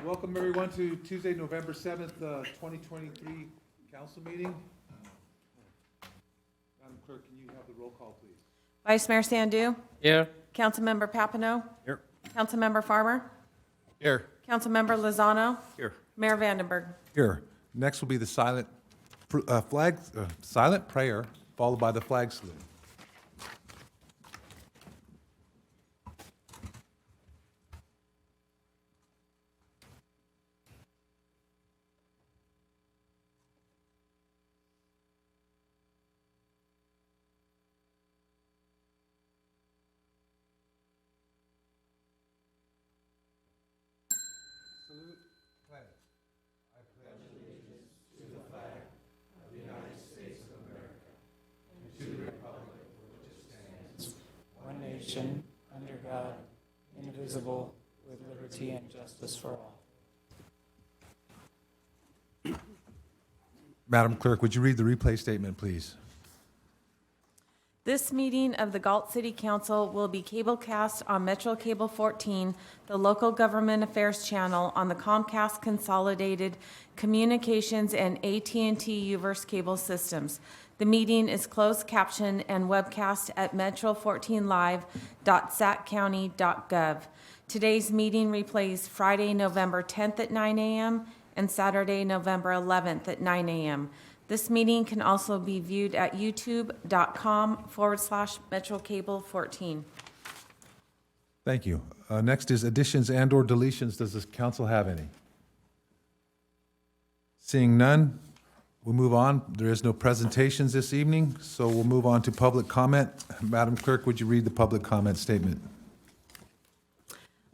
Welcome everyone to Tuesday, November 7th, 2023 council meeting. Madam Clerk, can you have the roll call, please? Vice Mayor Sandu. Here. Councilmember Papineau. Here. Councilmember Farmer. Here. Councilmember Lozano. Here. Mayor Vandenberg. Here. Next will be the silent prayer, followed by the flag salute. One nation, under God, indivisible, with liberty and justice for all. Madam Clerk, would you read the replay statement, please? This meeting of the Galt City Council will be cablecast on Metro Cable 14, the local government affairs channel on the Comcast Consolidated Communications and AT&T Uverse cable systems. The meeting is closed caption and webcast at metro14live.saccounty.gov. Today's meeting replays Friday, November 10th at 9 a.m. and Saturday, November 11th at 9 a.m. This meeting can also be viewed at youtube.com/MetroCable14. Thank you. Next is additions and/or deletions. Does this council have any? Seeing none, we'll move on. There is no presentations this evening, so we'll move on to public comment. Madam Clerk, would you read the public comment statement?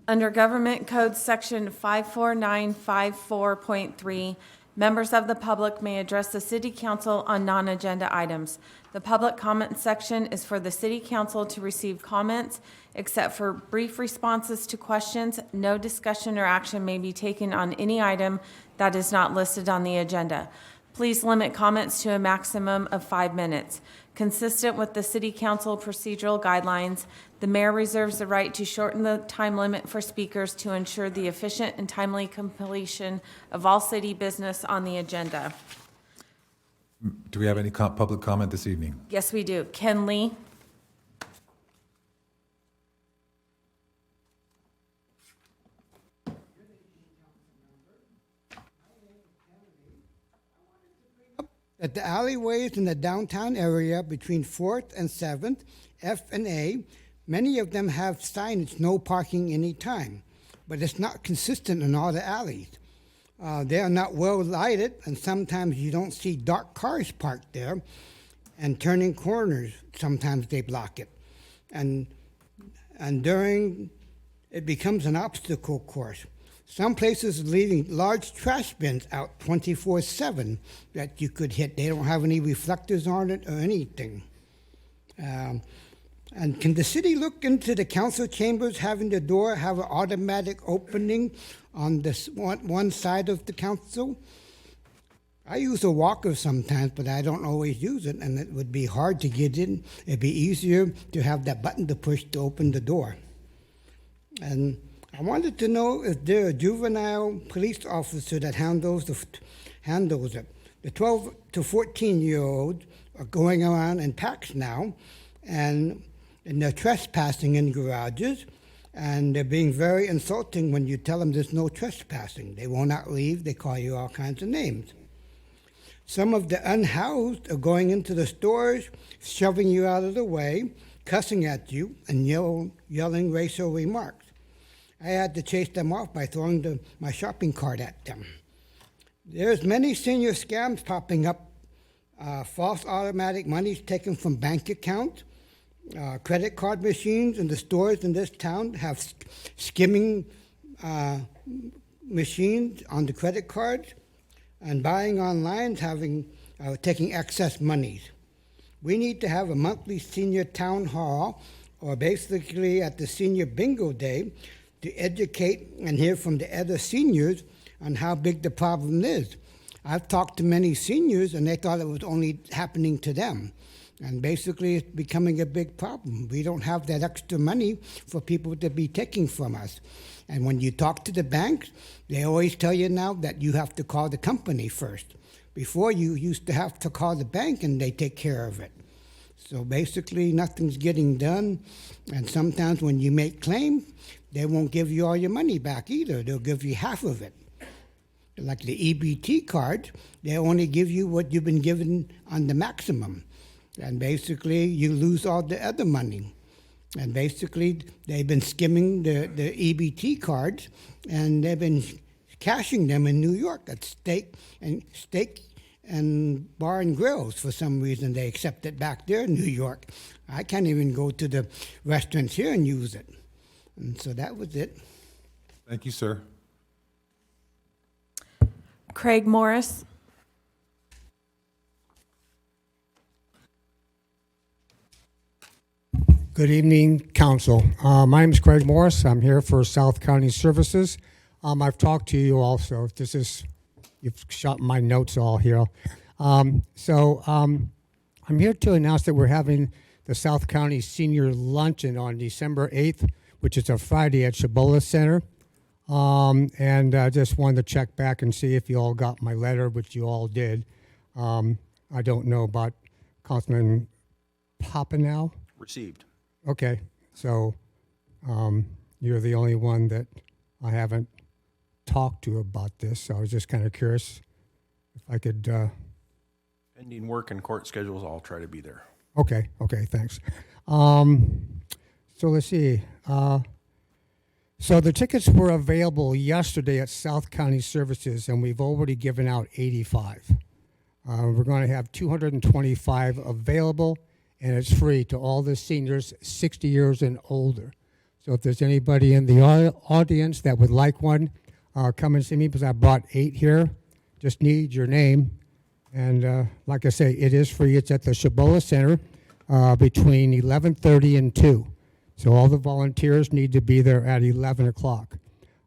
Under Government Code Section 54954.3, members of the public may address the City Council on non-agenda items. The public comment section is for the City Council to receive comments. Except for brief responses to questions, no discussion or action may be taken on any item that is not listed on the agenda. Please limit comments to a maximum of 5 minutes. Consistent with the City Council procedural guidelines, the mayor reserves the right to shorten the time limit for speakers to ensure the efficient and timely completion of all city business on the agenda. Do we have any public comment this evening? Yes, we do. Ken Lee. That the alleyways in the downtown area between 4th and 7th, F and A, many of them have signage, no parking anytime, but it's not consistent in all the alleys. They are not well lighted, and sometimes you don't see dark cars parked there, and turning corners, sometimes they block it. And during, it becomes an obstacle course. Some places leaving large trash bins out 24/7 that you could hit. They don't have any reflectors on it or anything. And can the city look into the council chambers having the door have an automatic opening on this one side of the council? I use a walker sometimes, but I don't always use it, and it would be hard to get in. It'd be easier to have that button to push to open the door. And I wanted to know if there a juvenile police officer that handles it. The 12 to 14-year-olds are going around in packs now, and they're trespassing in garages, and they're being very insulting when you tell them there's no trespassing. They will not leave. They call you all kinds of names. Some of the unhoused are going into the stores, shoving you out of the way, cussing at you, and yelling racial remarks. I had to chase them off by throwing my shopping cart at them. There's many senior scams popping up. False automatic monies taken from bank accounts. Credit card machines in the stores in this town have skimming machines on the credit cards, and buying online taking excess monies. We need to have a monthly senior town hall, or basically at the senior bingo day, to educate and hear from the other seniors on how big the problem is. I've talked to many seniors, and they thought it was only happening to them. And basically, it's becoming a big problem. We don't have that extra money for people to be taking from us. And when you talk to the banks, they always tell you now that you have to call the company first. Before, you used to have to call the bank and they take care of it. So basically, nothing's getting done. And sometimes when you make claim, they won't give you all your money back either. They'll give you half of it. Like the EBT card, they only give you what you've been given on the maximum. And basically, you lose all the other money. And basically, they've been skimming the EBT cards, and they've been cashing them in New York at Steak and Bar and Grills. For some reason, they accept it back there in New York. I can't even go to the restaurants here and use it. And so that was it. Thank you, sir. Craig Morris. Good evening, Council. My name is Craig Morris. I'm here for South County Services. I've talked to you also. You've shot my notes all here. I'm here to announce that we're having the South County Senior Luncheon on December 8th, which is a Friday at Cibola Center. And I just wanted to check back and see if you all got my letter, which you all did. I don't know about Councilman Papineau. Received. Okay, so you're the only one that I haven't talked to about this, so I was just kind of curious if I could. Pending work and court schedules, I'll try to be there. Okay, thanks. So let's see. So the tickets were available yesterday at South County Services, and we've already given out 85. We're going to have 225 available, and it's free to all the seniors 60 years and older. So if there's anybody in the audience that would like one, come and see me, because I brought 8 here. Just need your name. And like I say, it is free. It's at the Cibola Center between 11:30 and 2. So all the volunteers need to be there at 11 o'clock.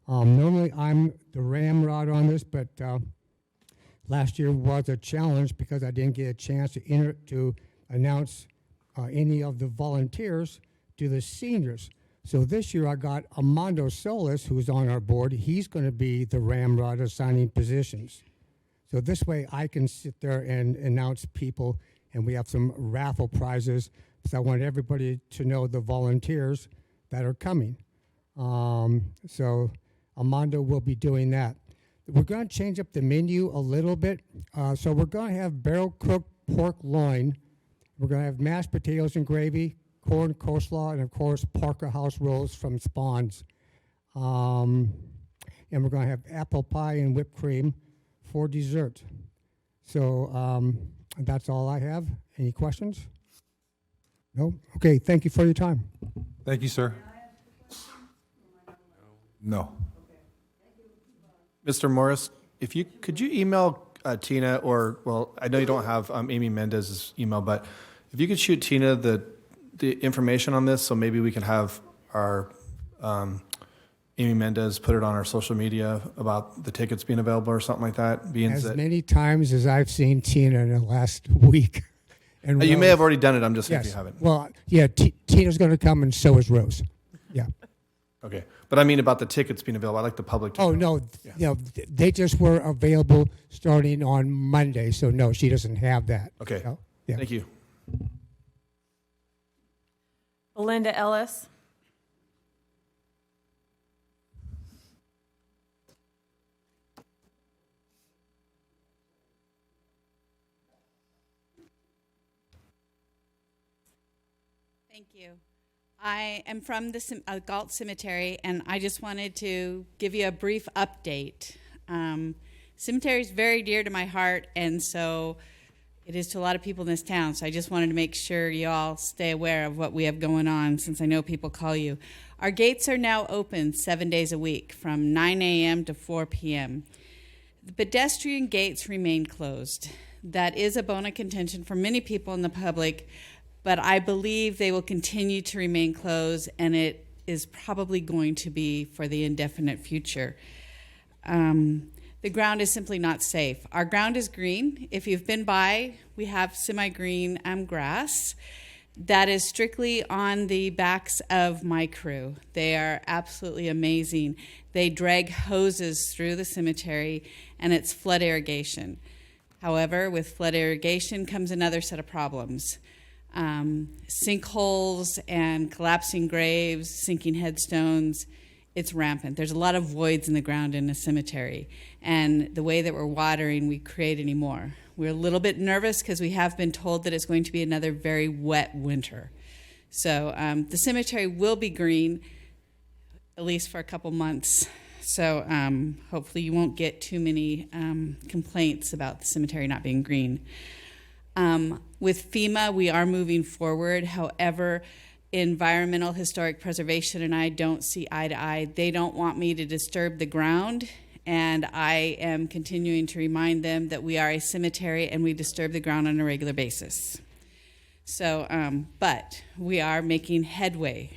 Normally, I'm the ramrod on this, but last year was a challenge because I didn't get a chance to announce any of the volunteers to the seniors. So this year I got Armando Solis, who's on our board. He's going to be the ramrod assigning positions. So this way I can sit there and announce people, and we have some raffle prizes. So I want everybody to know the volunteers that are coming. So Armando will be doing that. We're going to change up the menu a little bit. So we're going to have barrel cooked pork loin. We're going to have mashed potatoes and gravy, corn, coleslaw, and of course Parker House rolls from Spawn's. And we're going to have apple pie and whipped cream for dessert. So that's all I have. Any questions? No? Okay, thank you for your time. Thank you, sir. No. Mr. Morris, could you email Tina, or, well, I know you don't have Amy Mendez's email, but if you could shoot Tina the information on this, so maybe we can have our Amy Mendez put it on our social media about the tickets being available or something like that. As many times as I've seen Tina in the last week. And you may have already done it. I'm just saying if yes. you haven't. Well, yeah, Tina's going to come, and so is Rose. Yeah. Okay, but I mean about the tickets being available. I like the public to Oh, know. no, you know, they just were available starting on Monday, so no, she doesn't have that. Okay, So, yeah. thank you. Belinda Ellis. Thank you. I am from the Galt Cemetery, and I just wanted to give you a brief update. Cemetery is very dear to my heart, and so it is to a lot of people in this town. So I just wanted to make sure you all stay aware of what we have going on, since I know people call you. Our gates are now open 7 days a week, from 9 a.m. to 4 p.m. The pedestrian gates remain closed. That is a bone of contention for many people in the public, but I believe they will continue to remain closed, and it is probably going to be for the indefinite future. the ground is simply not safe. Our ground is green. If you've been by, we have semi-green grass that is strictly on the backs of my crew. They are absolutely amazing. They drag hoses through the cemetery, and it's flood irrigation. However, with flood irrigation comes another set of problems. Sinkholes and collapsing graves, sinking headstones, it's rampant. There's a lot of voids in the ground in a cemetery, and the way that we're watering, we create any more. We're a little bit nervous because we have been told that it's going to be another very wet winter. So the cemetery will be green, at least for a couple months. So hopefully you won't get too many complaints about the cemetery not being green. With FEMA, we are moving forward. However, Environmental Historic Preservation and I don't see eye to eye. They don't want me to disturb the ground, and I am continuing to remind them that we are a cemetery and we disturb the ground on a regular basis. So, but we are making headway.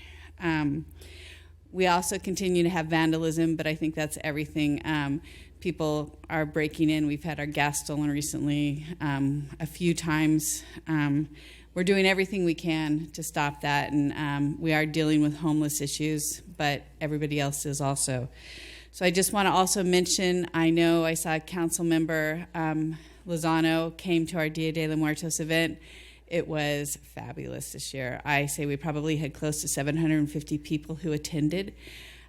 We also continue to have vandalism, but I think that's everything. People are breaking in. We've had our gas stolen recently a few times. We're doing everything we can to stop that, and we are dealing with homeless issues, but everybody else is also. So I just want to also mention, I know I saw Council Member Lozano came to our Dia de los Muertos event. It was fabulous this year. I say we probably had close to 750 people who attended.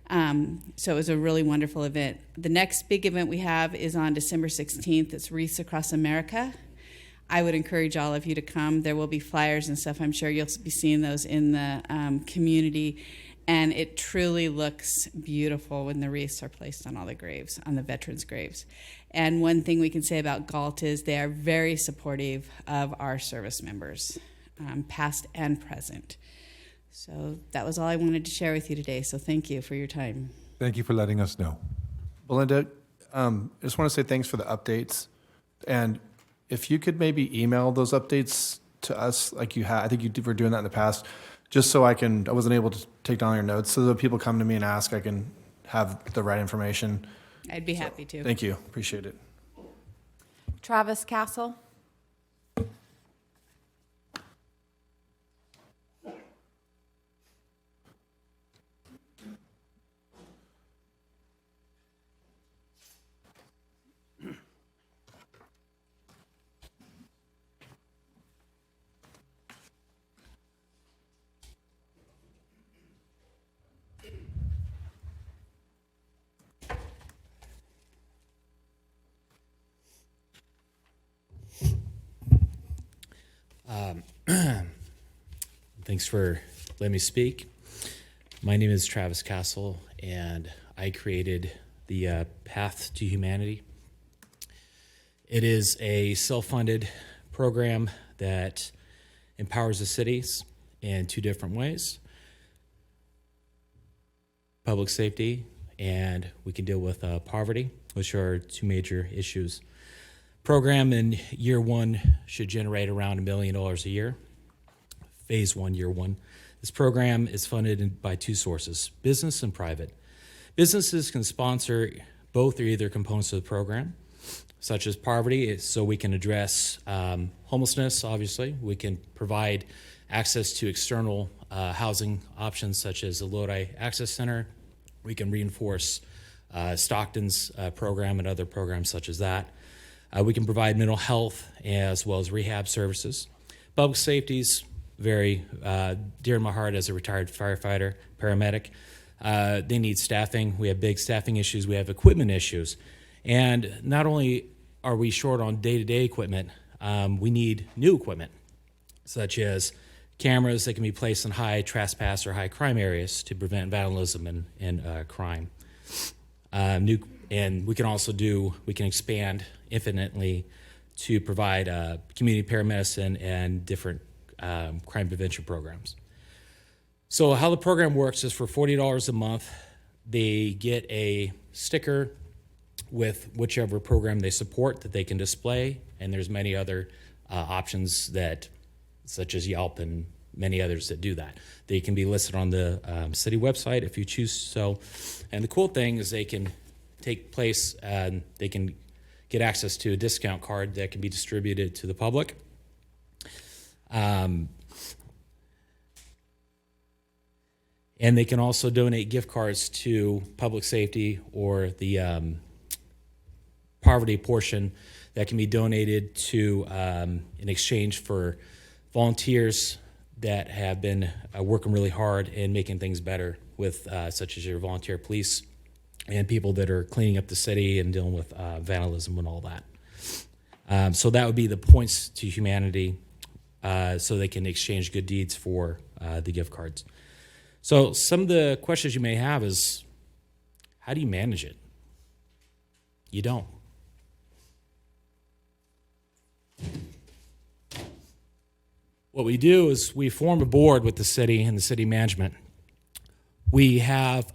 So it was a really wonderful event. The next big event we have is on December 16th. It's Wreaths Across America. I would encourage all of you to come. There will be flyers and stuff. I'm sure you'll be seeing those in the community. And it truly looks beautiful when the wreaths are placed on all the graves, on the veterans' graves. And one thing we can say about GALT is they are very supportive of our service members, past and present. So that was all I wanted to share with you today. So thank you for your time. Thank you for letting us know. Belinda, I just want to say thanks for the updates. And if you could maybe email those updates to us like you had, I think you were doing that in the past, just so I wasn't able to take down your notes, so that people come to me and ask, I can have the right information. I'd be happy to. Thank you. Appreciate it. Travis Castle. Thanks for letting me speak. My name is Travis Castle, and I created the Path to Humanity. It is a self-funded program that empowers the cities in two different ways: public safety, and we can deal with poverty, which are two major issues. Program in year one should generate around $1 million a year. Phase one, year one. This program is funded by two sources, business and private. Businesses can sponsor both or either components of the program, such as poverty, so we can address homelessness, obviously. We can provide access to external housing options, such as the Lodi Access Center. We can reinforce Stockton's program and other programs such as that. We can provide mental health as well as rehab services. Public safety's very dear to my heart as a retired firefighter, paramedic. They need staffing. We have big staffing issues. We have equipment issues. And not only are we short on day-to-day equipment, we need new equipment, such as cameras that can be placed in high trespass or high crime areas to prevent vandalism and crime. And we can expand infinitely to provide community paramedicine and different crime prevention programs. So how the program works is for $40 a month, they get a sticker with whichever program they support that they can display, and there's many other options that, such as Yelp and many others that do that. They can be listed on the city website if you choose so. And the cool thing is they can take place, and they can get access to a discount card that can be distributed to the public. And they can also donate gift cards to public safety or the poverty portion that can be donated to in exchange for volunteers that have been working really hard and making things better with such as your volunteer police and people that are cleaning up the city and dealing with vandalism and all that. So that would be the points to humanity, so they can exchange good deeds for the gift cards. So some of the questions you may have is, how do you manage it? You don't. What we do is we form a board with the city and the city management. We have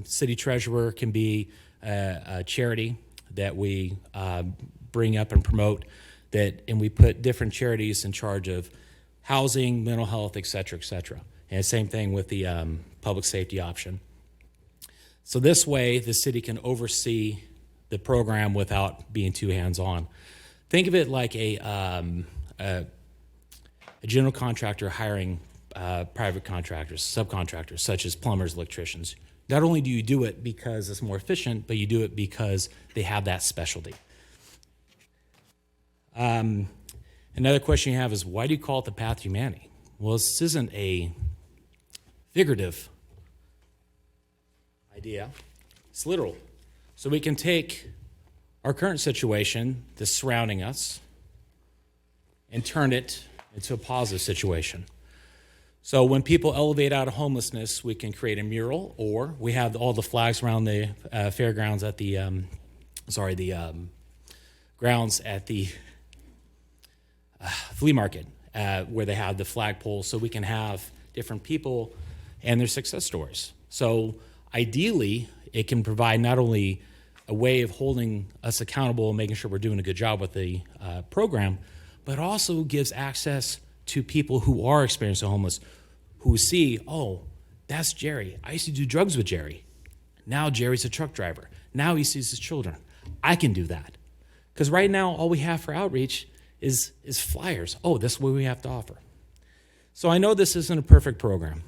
city treasurer can be a charity that we bring up and promote, and we put different charities in charge of housing, mental health, et cetera, et cetera. And same thing with the public safety option. So this way, the city can oversee the program without being too hands-on. Think of it like a general contractor hiring private contractors, subcontractors, such as plumbers, electricians. Not only do you do it because it's more efficient, but you do it because they have that specialty. Another question you have is, why do you call it the path to humanity? Well, this isn't a figurative idea. It's literal. So we can take our current situation that's surrounding us and turn it into a positive situation. So when people elevate out of homelessness, we can create a mural, or we have all the flags around the fairgrounds at the, grounds at the flea market, where they have the flagpole, so we can have different people and their success stories. So ideally, it can provide not only a way of holding us accountable and making sure we're doing a good job with the program, but also gives access to people who are experiencing homeless, who see, oh, that's Jerry. I used to do drugs with Jerry. Now Jerry's a truck driver. Now he sees his children. I can do that. Because right now, all we have for outreach is flyers. Oh, this is what we have to offer. So I know this isn't a perfect program,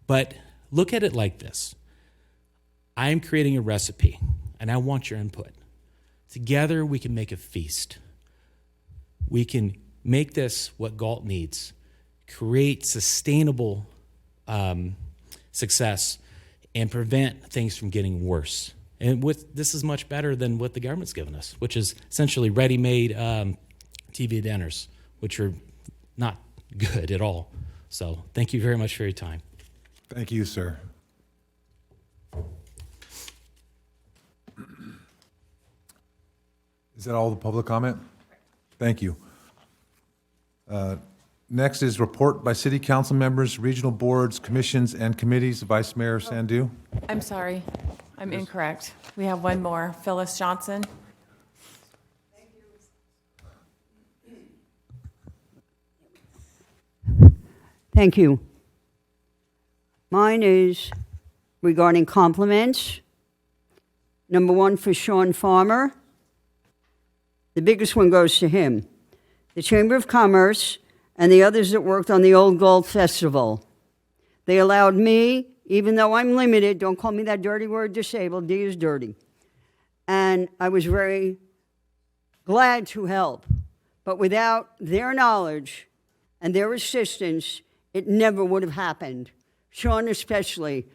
but look at it like this. I'm creating a recipe, and I want your input. Together, we can make a feast. We can make this what Galt needs, create sustainable success, and prevent things from getting worse. And this is much better than what the government's given us, which is essentially ready-made TV dinners, which are not good at all. So thank you very much for your time. Thank you, sir. Is that all the public comment? Thank you. Next is report by city council members, regional boards, commissions, and committees. Vice Mayor Sandu. I'm sorry, I'm incorrect. We have one more. Phyllis Johnson. Thank you. Mine is regarding compliments. Number one for Sean Farmer. The biggest one goes to him. The Chamber of Commerce and the others that worked on the Old Gold Festival. They allowed me, even though I'm limited, don't call me that dirty word, disabled, D is dirty. And I was very glad to help. But without their knowledge and their assistance, it never would have happened. Sean especially.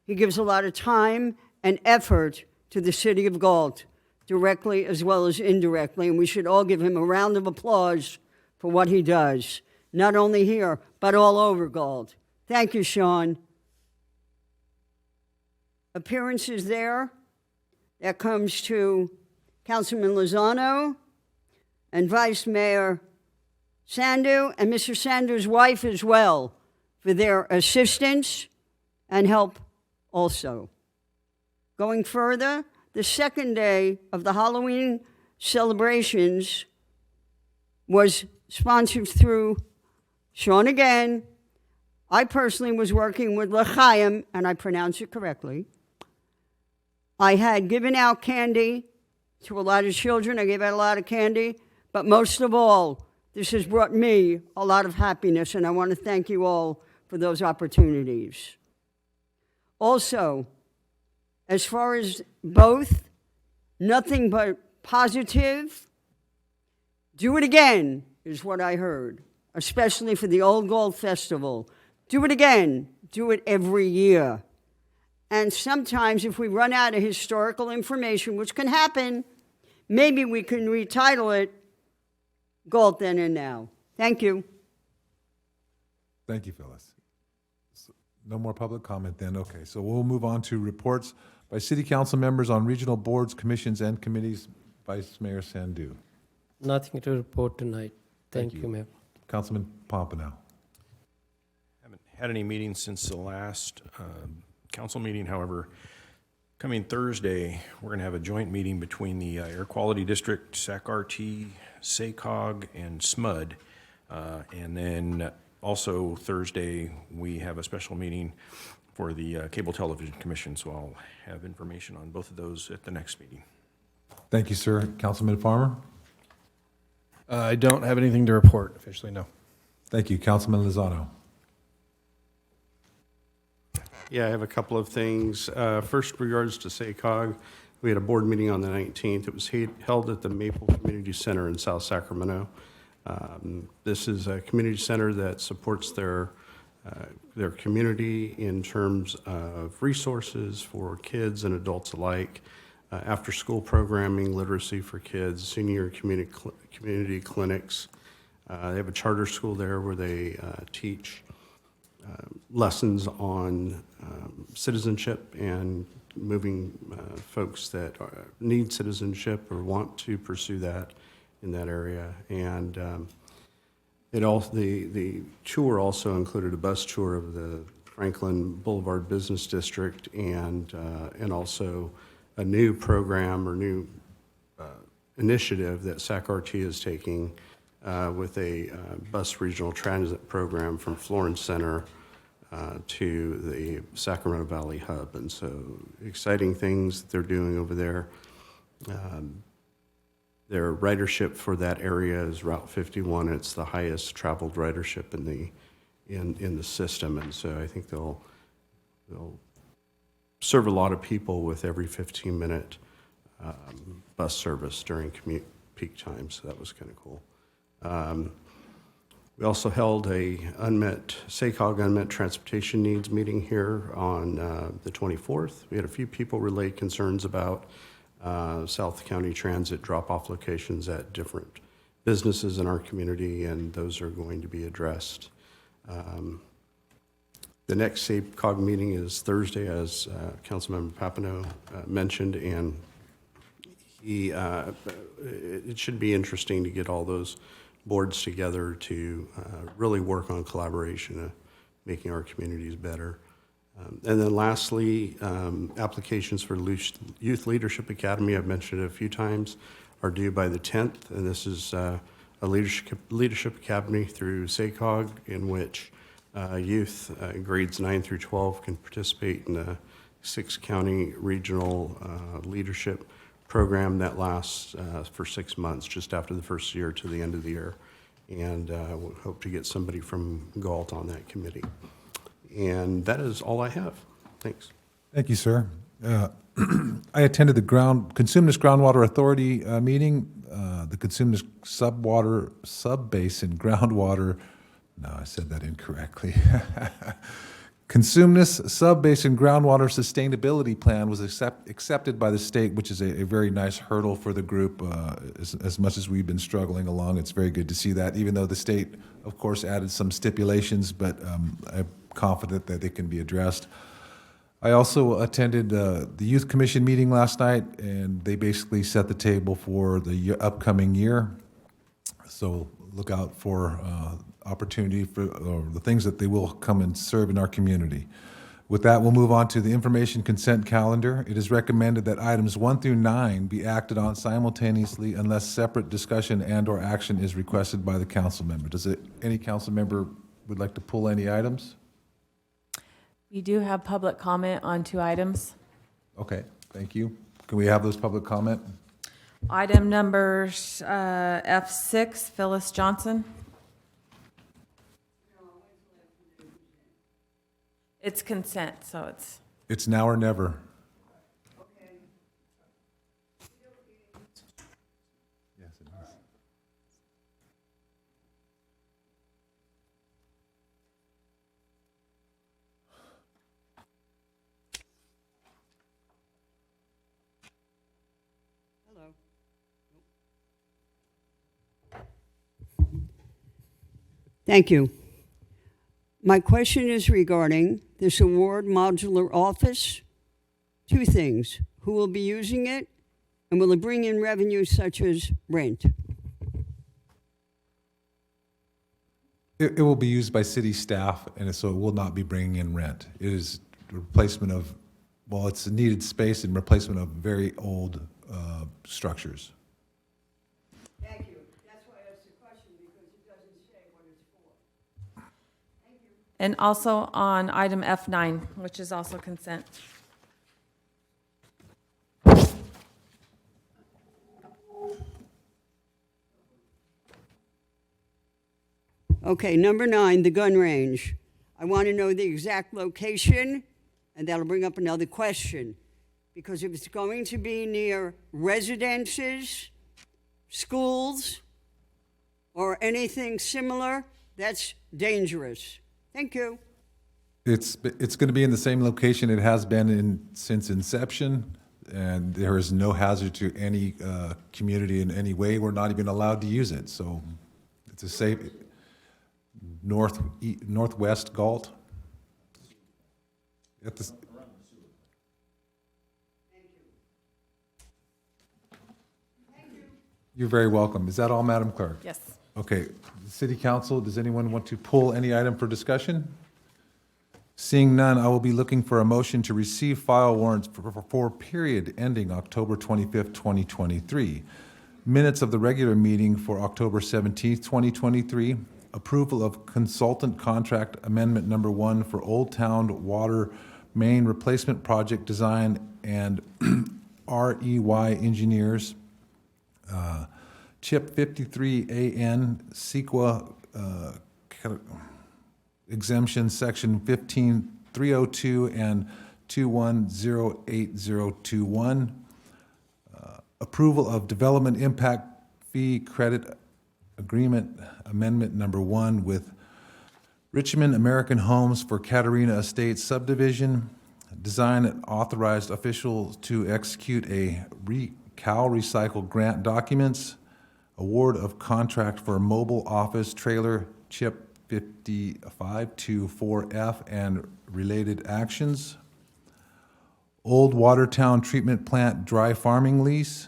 He gives a lot of time and effort to the city of Galt, directly as well as indirectly, and we should all give him a round of applause for what he does, not only here, but all over Galt. Thank you, Sean. Appearances there, that comes to Councilman Lozano and Vice Mayor Sandu, and Mr. Sandu's wife as well, for their assistance and help also. Going further, the second day of the Halloween celebrations was sponsored through Sean again. I personally was working with L'Chaim, and I pronounce it correctly, I had given out candy to a lot of children. I gave out a lot of candy. But most of all, this has brought me a lot of happiness, and I want to thank you all for those opportunities. Also, as far as both, nothing but positive. Do it again, is what I heard, especially for the Old Gold Festival. Do it again. Do it every year. And sometimes if we run out of historical information, which can happen, maybe we can retitle it Galt Then and Now. Thank you. Thank you, Phyllis. No more public comment then. Okay, so we'll move on to reports by city council members on regional boards, commissions, and committees. Vice Mayor Sandu. Nothing to report tonight. Thank Thank you. you, Mayor. Councilman Pompano. Haven't had any meetings since the last council meeting. However, coming Thursday, we're going to have a joint meeting between the Air Quality District, SAC-RT, SACOG, and SMUD. And then also Thursday, we have a special meeting for the Cable Television Commission. So I'll have information on both of those at the next meeting. Thank you, sir. Councilman Farmer. I don't have anything to report officially, no. Thank you. Councilman Lozano. Yeah, I have a couple of things. First, regards to SACOG, we had a board meeting on the 19th. It was held at the Maple Community Center in South Sacramento. This is a community center that supports their community in terms of resources for kids and adults alike, after-school programming, literacy for kids, senior community clinics. They have a charter school there where they teach lessons on citizenship and moving folks that need citizenship or want to pursue that in that area. And it also the tour also included a bus tour of the Franklin Boulevard Business District and also a new program or new initiative that SAC-RT is taking with a bus regional transit program from Florence Center to the Sacramento Valley Hub. And so exciting things that they're doing over there. Their ridership for that area is Route 51. It's the highest traveled ridership in the system. And so I think they'll serve a lot of people with every 15-minute bus service during peak times. So that was kind of cool. We also held a SACOG unmet transportation needs meeting here on the 24th. We had a few people relay concerns about South County Transit drop-off locations at different businesses in our community, and those are going to be addressed. The next SACOG meeting is Thursday, as Councilmember Papineau mentioned, and it should be interesting to get all those boards together to really work on collaboration, making our communities better. And then lastly, applications for Youth Leadership Academy, I've mentioned it a few times, are due by the 10th. And this is a leadership academy through SACOG in which youth grades 9 through 12 can participate in a 6-county regional leadership program that lasts for 6 months, just after the first year to the end of the year. And we'll hope to get somebody from Galt on that committee. And that is all I have. Thanks. Thank you, sir. I attended the Consumnes Groundwater Authority meeting. The Consumnes Subbasin Groundwater, no, I said that incorrectly. Consumnes Subbasin Groundwater Sustainability Plan was accepted by the state, which is a very nice hurdle for the group. As much as we've been struggling along, it's very good to see that, even though the state, of course, added some stipulations, but I'm confident that they can be addressed. I also attended the Youth Commission meeting last night, and they basically set the table for the upcoming year. So look out for opportunity for the things that they will come and serve in our community. With that, we'll move on to the information consent calendar. It is recommended that items 1 through 9 be acted on simultaneously unless separate discussion and/or action is requested by the council member. Any council member would like to pull any items? We do have public comment on 2 items. Okay. Thank you. Can we have those public comment? Item number F6, Phyllis Johnson. It's consent, so it's, It's now or never. Yes, it is. Hello. Thank you. My question is regarding this award modular office. Two things. Who will be using it? And will it bring in revenue such as rent? It will be used by city staff, and so it will not be bringing in rent. It is a replacement of, well, it's a needed space and replacement of very old structures. Thank you. That's why I asked the question, because it doesn't say what it's for. Thank you. and also on item F9, which is also consent. Okay, number 9, the gun range. I want to know the exact location, and that'll bring up another question. Because if it's going to be near residences, schools, or anything similar, that's dangerous. Thank you. It's going to be in the same location it has been since inception, and there is no hazard to any community in any way. We're not even allowed to use it, so it's a safe northwest Galt. At the, You're very welcome. Is that all, Madam Clerk? Yes. Okay. City Council, does anyone want to pull any item for discussion? Seeing none, I will be looking for a motion to receive file warrants for period ending October 25th, 2023. Minutes of the regular meeting for October 17th, 2023. Approval of consultant contract amendment number 1 for Old Town Water Main Replacement Project Design and REY Engineers. CHIP 53AN, CEQA exemption section 15302 and 2108021. Approval of development impact fee credit agreement amendment number 1 with Richmond American Homes for Katarina Estates subdivision. Design and authorized officials to execute a Cal Recycle grant documents. Award of contract for mobile office trailer CHIP 5524F and related actions. Old Watertown Treatment Plant dry farming lease.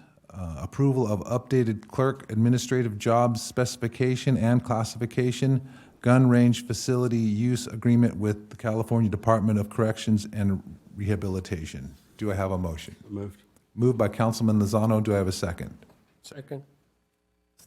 Approval of updated clerk administrative jobs specification and classification. Gun range facility use agreement with the California Department of Corrections and Rehabilitation. Do I have a motion? Moved. Moved by Councilman Lozano. Do I have a second? Second.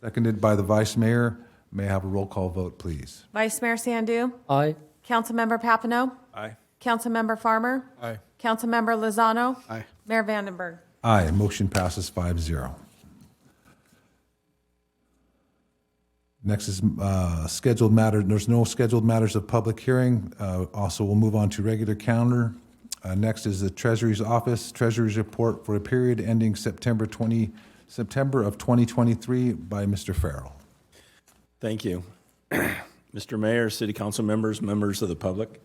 Seconded by the Vice Mayor. May I have a roll call vote, please? Vice Mayor Sandu, Aye. Councilmember Papineau, Aye. Councilmember Farmer, Aye. Councilmember Lozano, Aye. Mayor Vandenberg. Aye, motion passes 5-0. Next is scheduled matter. There's no scheduled matters of public hearing. Also, we'll move on to regular calendar. Next is the Treasury's Office, Treasury's Report for a period ending September of 2023 by Mr. Farrell. Thank you. Mr. Mayor, City Council members, members of the public.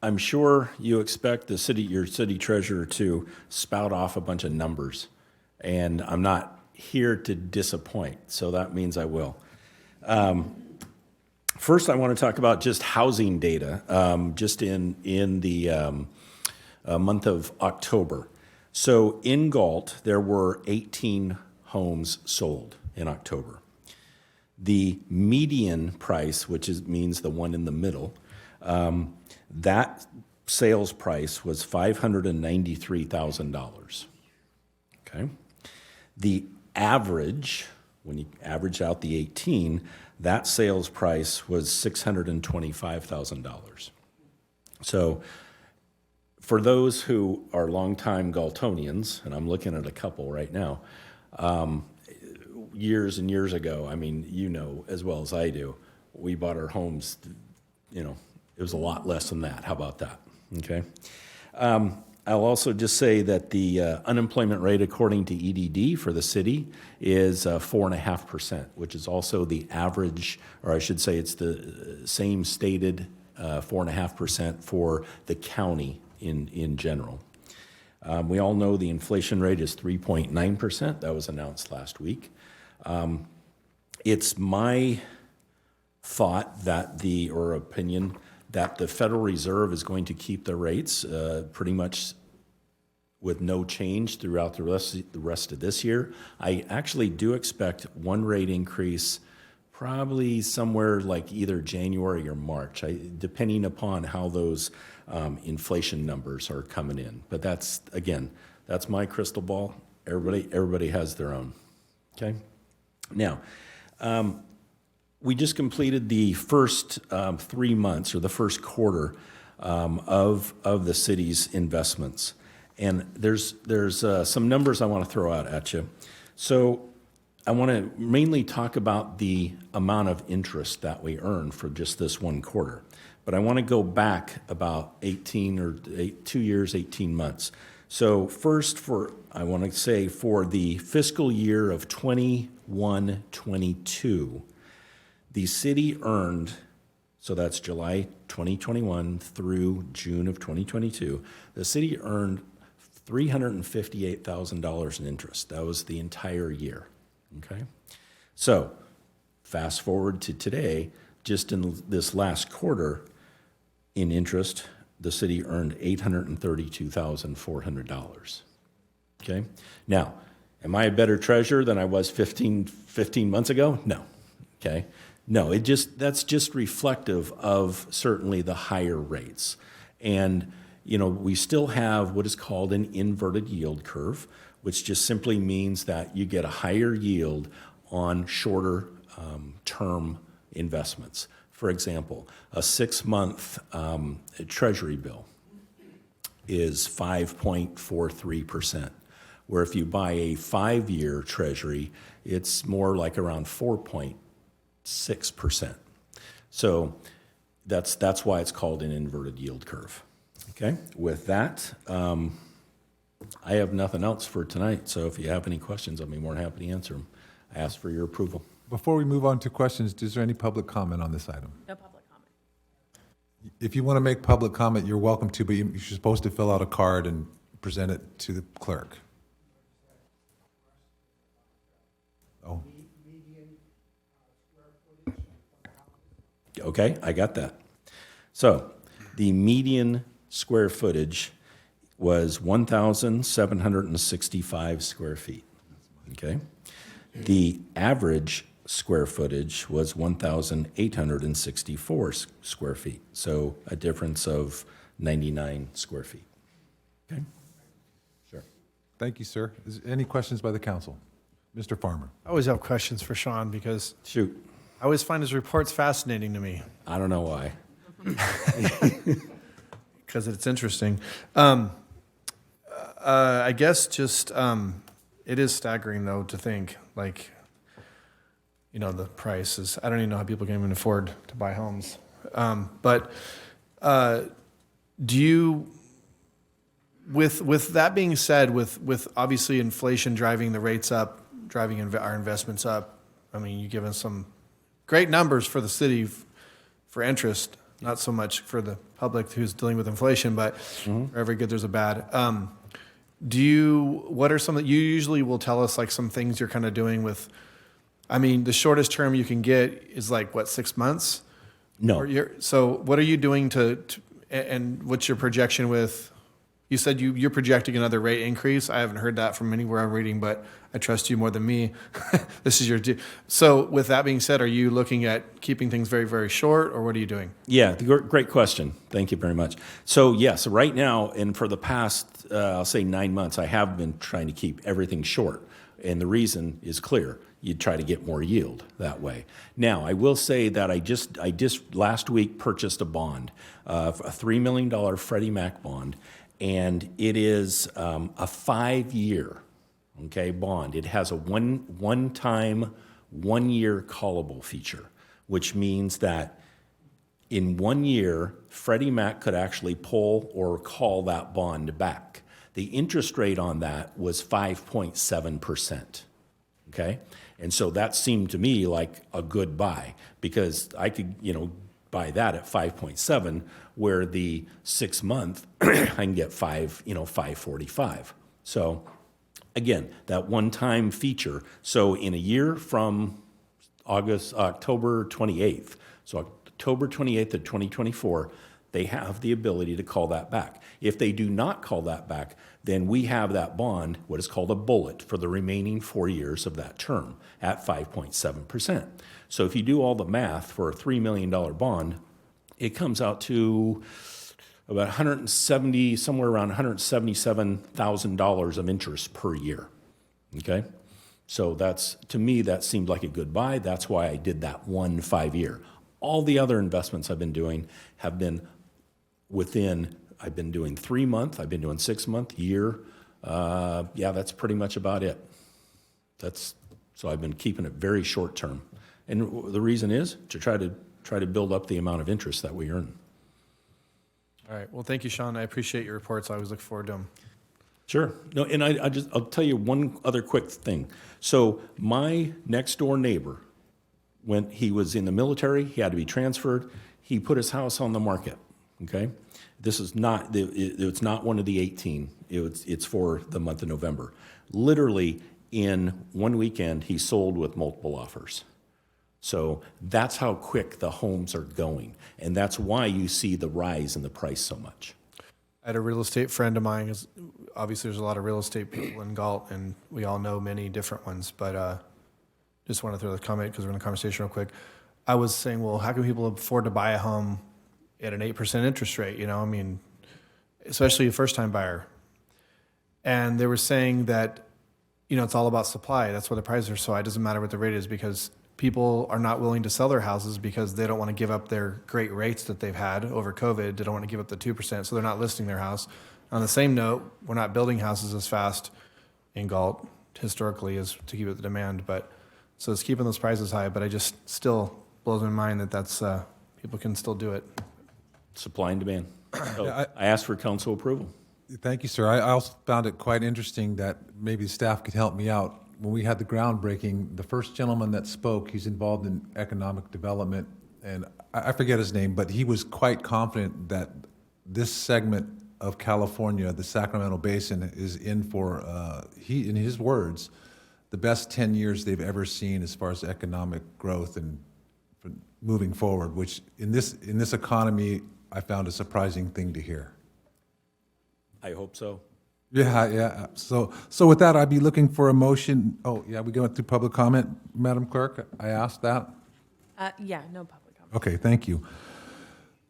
I'm sure you expect your city treasurer to spout off a bunch of numbers, and I'm not here to disappoint, so that means I will. First, I want to talk about just housing data, just in the month of October. So in Galt, there were 18 homes sold in October. The median price, which means the one in the middle, that sales price was $593,000. Okay. The average, when you average out the 18, that sales price was $625,000. So for those who are longtime Galtonians, and I'm looking at a couple right now, years and years ago, I mean, you know as well as I do, we bought our homes, you know, it was a lot less than that. How about that? Okay. I'll also just say that the unemployment rate, according to EDD for the city, is 4.5%, which is also the average, or I should say it's the same stated 4.5% for the county in general. We all know the inflation rate is 3.9%. That was announced last week. It's my thought that or opinion that the Federal Reserve is going to keep the rates pretty much with no change throughout the rest of this year. I actually do expect one rate increase probably somewhere like either January or March, depending upon how those inflation numbers are coming in. But that's, again, that's my crystal ball. Everybody has their own. Okay? Now, we just completed the first 3 months, or the first quarter, of the city's investments. And there's some numbers I want to throw out at you. So I want to mainly talk about the amount of interest that we earn for just this one quarter. But I want to go back about 2 years, 18 months. So first, I want to say for the fiscal year of 21-22, the city earned, so that's July 2021 through June of 2022, the city earned $358,000 in interest. That was the entire year, okay? So fast forward to today, just in this last quarter in interest, the city earned $832,400, okay? Now, am I a better treasurer than I was 15 months ago? No, okay? No, that's just reflective of certainly the higher rates. And, you know, we still have what is called an inverted yield curve, which just simply means that you get a higher yield on shorter term investments. For example, a 6-month treasury bill is 5.43%, where if you buy a 5-year treasury, it's more like around 4.6%. So that's why it's called an inverted yield curve. Okay, with that, I have nothing else for tonight, so if you have any questions, I'll be more than happy to answer them. I ask for your approval. Before we move on to questions, is there any public comment on this item? No public comment. If you want to make public comment, you're welcome to, but you're supposed to fill out a card and present it to the clerk. Oh. Okay, I got that. So the median square footage was 1,765 square feet. Okay. The average square footage was 1,864 square feet. So a difference of 99 square feet. Okay. Sure. Thank you, sir. Any questions by the council? Mr. Farmer. I always have questions for Sean because Shoot. I always find his reports fascinating to me. I don't know why. Because it's interesting. I guess just it is staggering though to think like, you know, the prices. I don't even know how people can even afford to buy homes. But do you, with that being said, with obviously inflation driving the rates up, driving our investments up, I mean, you've given some great numbers for the city for interest, not so much for the public who's dealing with inflation, but for every good there's a bad. What are some that you usually will tell us, like some things you're kind of doing with, I mean, the shortest term you can get is like, what, 6 months? No. So what are you doing and what's your projection with, you said you're projecting another rate increase. I haven't heard that from anywhere I'm reading, but I trust you more than me. This is so with that being said, are you looking at keeping things very, very short, or what are you doing? Yeah, great question. Thank you very much. So yes, right now, and for the past, I'll say 9 months, I have been trying to keep everything short. And the reason is clear. You try to get more yield that way. Now, I will say that I just last week purchased a bond, a $3 million Freddie Mac bond And it is a 5-year, okay, bond. It has a one-time, 1-year callable feature, which means that in 1 year, Freddie Mac could actually pull or call that bond back. The interest rate on that was 5.7%, okay? And so that seemed to me like a good buy, because I could, buy that at 5.7, where the 6-month I can get 5.45. So again, that one-time feature. So in a year from October 28th, so October 28th of 2024, they have the ability to call that back. If they do not call that back, then we have that bond, what is called a bullet, for the remaining 4 years of that term at 5.7%. So if you do all the math for a $3 million bond, it comes out to about 170, somewhere around $177,000 of interest per year, okay? So that's, to me, that seemed like a good buy. That's why I did that 1 5-year. All the other investments I've been doing have been I've been doing 3-month, I've been doing 6-month, year. Yeah, that's pretty much about it. So I've been keeping it very short term. And the reason is to try to build up the amount of interest that we earn. All right. Well, thank you, Sean. I appreciate your reports. I always look forward to them. Sure. No, and I'll tell you one other quick thing. So my next door neighbor, when he was in the military, he had to be transferred. He put his house on the market. Okay, this is not it's not one of the 18. It's for the month of November. Literally in 1 weekend, he sold with multiple offers. So that's how quick the homes are going, and that's why you see the rise in the price so much. I had a real estate friend of mine. Obviously, there's a lot of real estate people in Galt, and we all know many different ones. But just want to throw the comment because we're in a conversation real quick. I was saying, well, how can people afford to buy a home at an 8% interest rate? I mean, especially a first-time buyer. And they were saying that, it's all about supply. That's why the prices are so high. It doesn't matter what the rate is, because people are not willing to sell their houses because they don't want to give up their great rates that they've had over COVID. They don't want to give up the 2%, so they're not listing their house. On the same note, we're not building houses as fast in Galt historically as to keep up the demand, but so it's keeping those prices high. But I just still blows my mind that that's people can still do it. Supply and demand. So I asked for council approval. Thank you, sir. I also found it quite interesting that maybe the staff could help me out. When we had the groundbreaking, the first gentleman that spoke, he's involved in economic development, and I forget his name, but he was quite confident that this segment of California, the Sacramento Basin, is in for, in his words, the best 10 years they've ever seen as far as economic growth and moving forward, which in this economy, I found a surprising thing to hear. I hope so. Yeah. So with that, I'd be looking for a motion. Oh, yeah, we going through public comment, Madam Clerk? I asked that. Yeah, no public comment. Okay, thank you.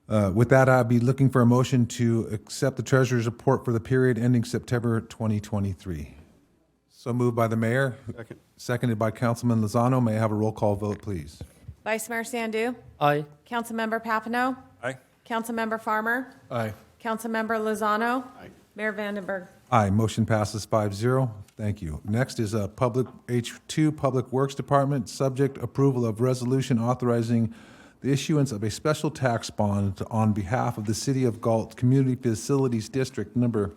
With that, I'd be looking for a motion to accept the treasurer's report for the period ending September 2023. So moved by the mayor. Second. Seconded by Councilman Lozano. May I have a roll call vote, please? Vice Mayor Sandu? Aye. Councilmember Papineau? Aye. Councilmember Farmer? Aye. Councilmember Lozano? Aye. Mayor Vandenberg? Aye, motion passes 5-0. Thank you. Next is H2 Public Works Department, subject approval of resolution authorizing the issuance of a special tax bond on behalf of the City of Galt Community Facilities District Number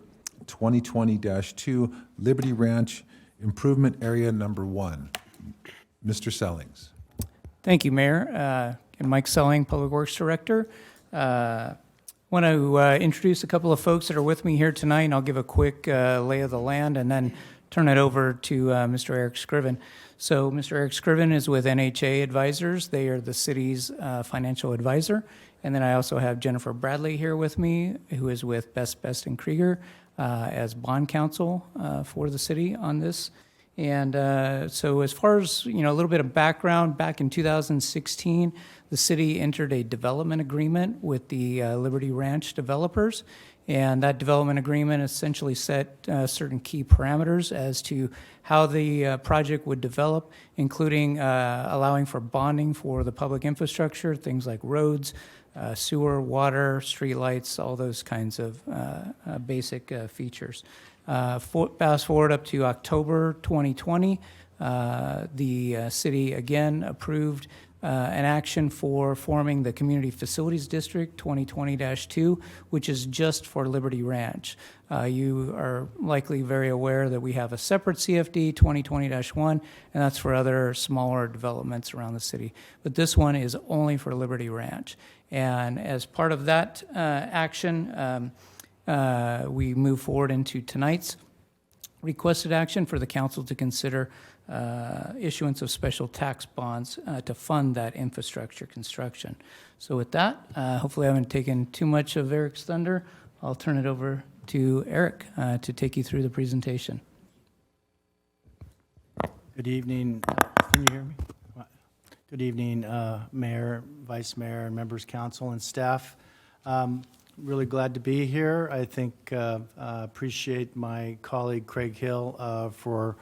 2020-2, Liberty Ranch Improvement Area Number 1. Mr. Sellings. Thank you, Mayor. And Mike Selling, Public Works Director. Want to introduce a couple of folks that are with me here tonight, and I'll give a quick lay of the land and then turn it over to Mr. Eric Scriven. So Mr. Eric Scriven is with NHA Advisors. They are the city's financial advisor. And then I also have Jennifer Bradley here with me, who is with Best and Krieger as bond counsel for the city on this. And so as far as, a little bit of background, back in 2016, the city entered a development agreement with the Liberty Ranch developers. And that development agreement essentially set certain key parameters as to how the project would develop, including allowing for bonding for the public infrastructure, things like roads, sewer, water, streetlights, all those kinds of basic features. Fast forward up to October 2020, the city again approved an action for forming the Community Facilities District 2020-2, which is just for Liberty Ranch. You are likely very aware that we have a separate CFD 2020-1, and that's for other smaller developments around the city. But this one is only for Liberty Ranch. And as part of that action, we move forward into tonight's requested action for the council to consider issuance of special tax bonds to fund that infrastructure construction. So with that, hopefully I haven't taken too much of Eric's thunder. I'll turn it over to Eric to take you through the presentation. Good evening. Can you hear me? Good evening, Mayor, Vice Mayor, and members, council, and staff. Really glad to be here. I think appreciate my colleague Craig Hill for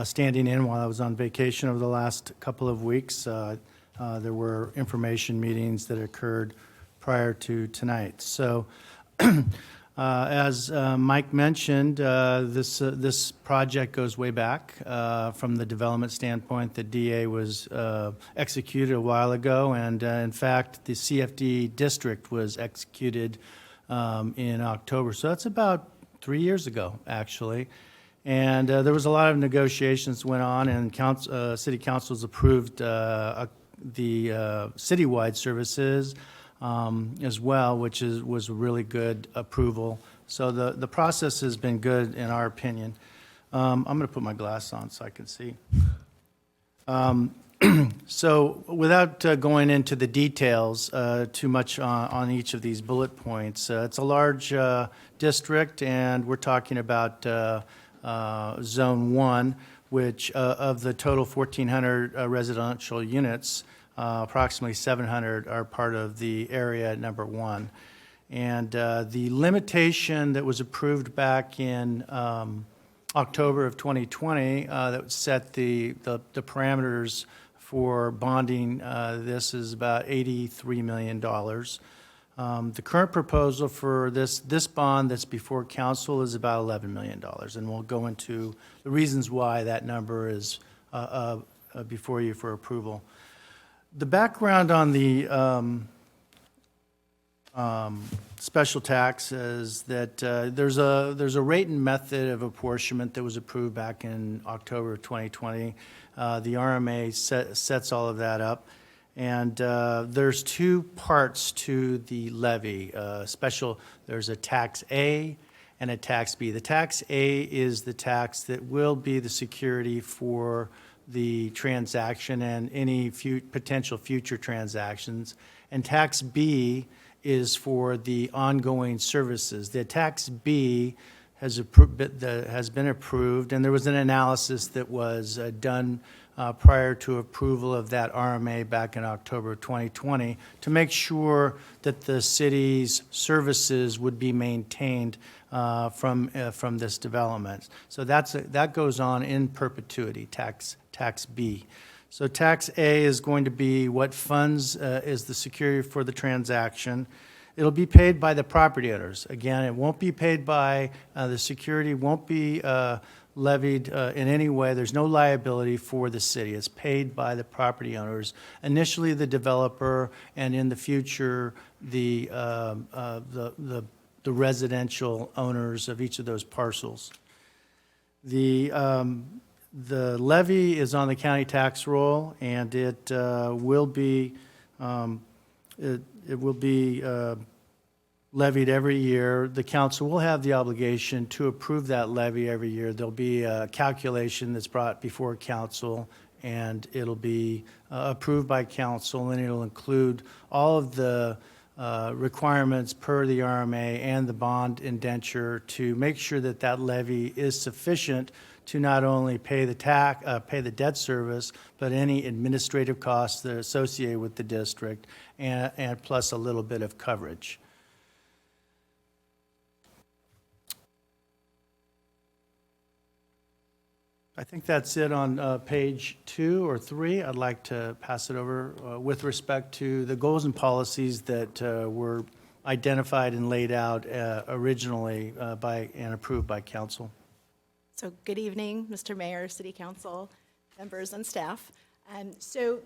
standing in while I was on vacation over the last couple of weeks. There were information meetings that occurred prior to tonight. So as Mike mentioned, this project goes way back from the development standpoint. The DA was executed a while ago, and in fact, the CFD district was executed in October. So that's about 3 years ago, actually. And there was a lot of negotiations went on, and city councils approved the citywide services as well, which was a really good approval. So the process has been good in our opinion. I'm going to put my glass on so I can see. So without going into the details too much on each of these bullet points, it's a large district, and we're talking about Zone 1, which of the total 1,400 residential units, approximately 700 are part of the area at number 1. And the limitation that was approved back in October of 2020 that set the parameters for bonding this is about $83 million. The current proposal for this bond that's before council is about $11 million, and we'll go into the reasons why that number is before you for approval. The background on the special tax is that there's a rate and method of apportionment that was approved back in October of 2020. The RMA sets all of that up. And there's two parts to the levy. There's a tax A and a tax B. The tax A is the tax that will be the security for the transaction and any potential future transactions. And tax B is for the ongoing services. The tax B has been approved, and there was an analysis that was done prior to approval of that RMA back in October 2020 to make sure that the city's services would be maintained from this development. So that goes on in perpetuity, tax B. So tax A is going to be what funds is the security for the transaction. It'll be paid by the property owners. Again, it won't be paid by the security, won't be levied in any way. There's no liability for the city. It's paid by the property owners. Initially, the developer, and in the future, the residential owners of each of those parcels. The levy is on the county tax roll, and it will be levied every year. The council will have the obligation to approve that levy every year. There'll be a calculation that's brought before council, and it'll be approved by council, and it'll include all of the requirements per the RMA and the bond indenture to make sure that that levy is sufficient to not only pay the debt service, but any administrative costs that are associated with the district, and plus a little bit of coverage. I think that's it on page 2 or 3. I'd like to pass it over with respect to the goals and policies that were identified and laid out originally and approved by council. So good evening, Mr. Mayor, City Council, members, and staff. So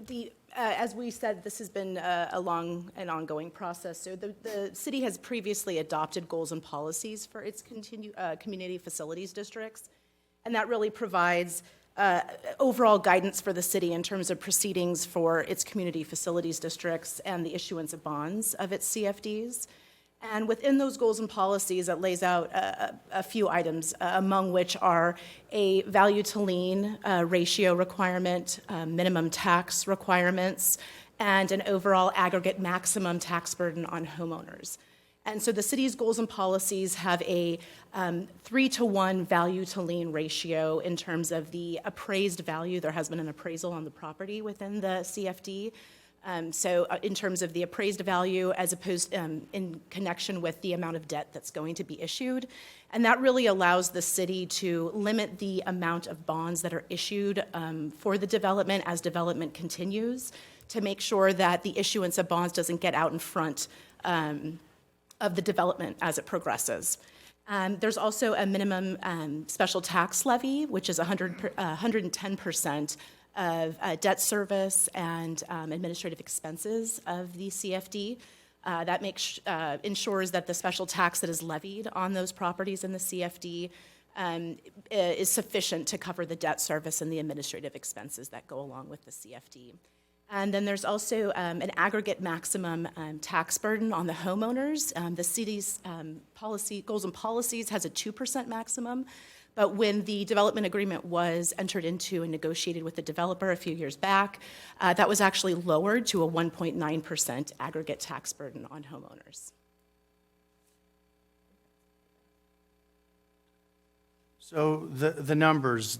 as we said, this has been a long and ongoing process. So the city has previously adopted goals and policies for its community facilities districts, and that really provides overall guidance for the city in terms of proceedings for its community facilities districts and the issuance of bonds of its CFDs. And within those goals and policies, it lays out a few items, among which are a value to lien ratio requirement, minimum tax requirements, and an overall aggregate maximum tax burden on homeowners. And so the city's goals and policies have a 3-to-1 value to lien ratio in terms of the appraised value. There has been an appraisal on the property within the CFD. So in terms of the appraised value as opposed in connection with the amount of debt that's going to be issued. And that really allows the city to limit the amount of bonds that are issued for the development as development continues, to make sure that the issuance of bonds doesn't get out in front of the development as it progresses. There's also a minimum special tax levy, which is 110% of debt service and administrative expenses of the CFD. That ensures that the special tax that is levied on those properties in the CFD is sufficient to cover the debt service and the administrative expenses that go along with the CFD. And then there's also an aggregate maximum tax burden on the homeowners. The city's goals and policies has a 2% maximum. But when the development agreement was entered into and negotiated with the developer a few years back, that was actually lowered to a 1.9% aggregate tax burden on homeowners. So the numbers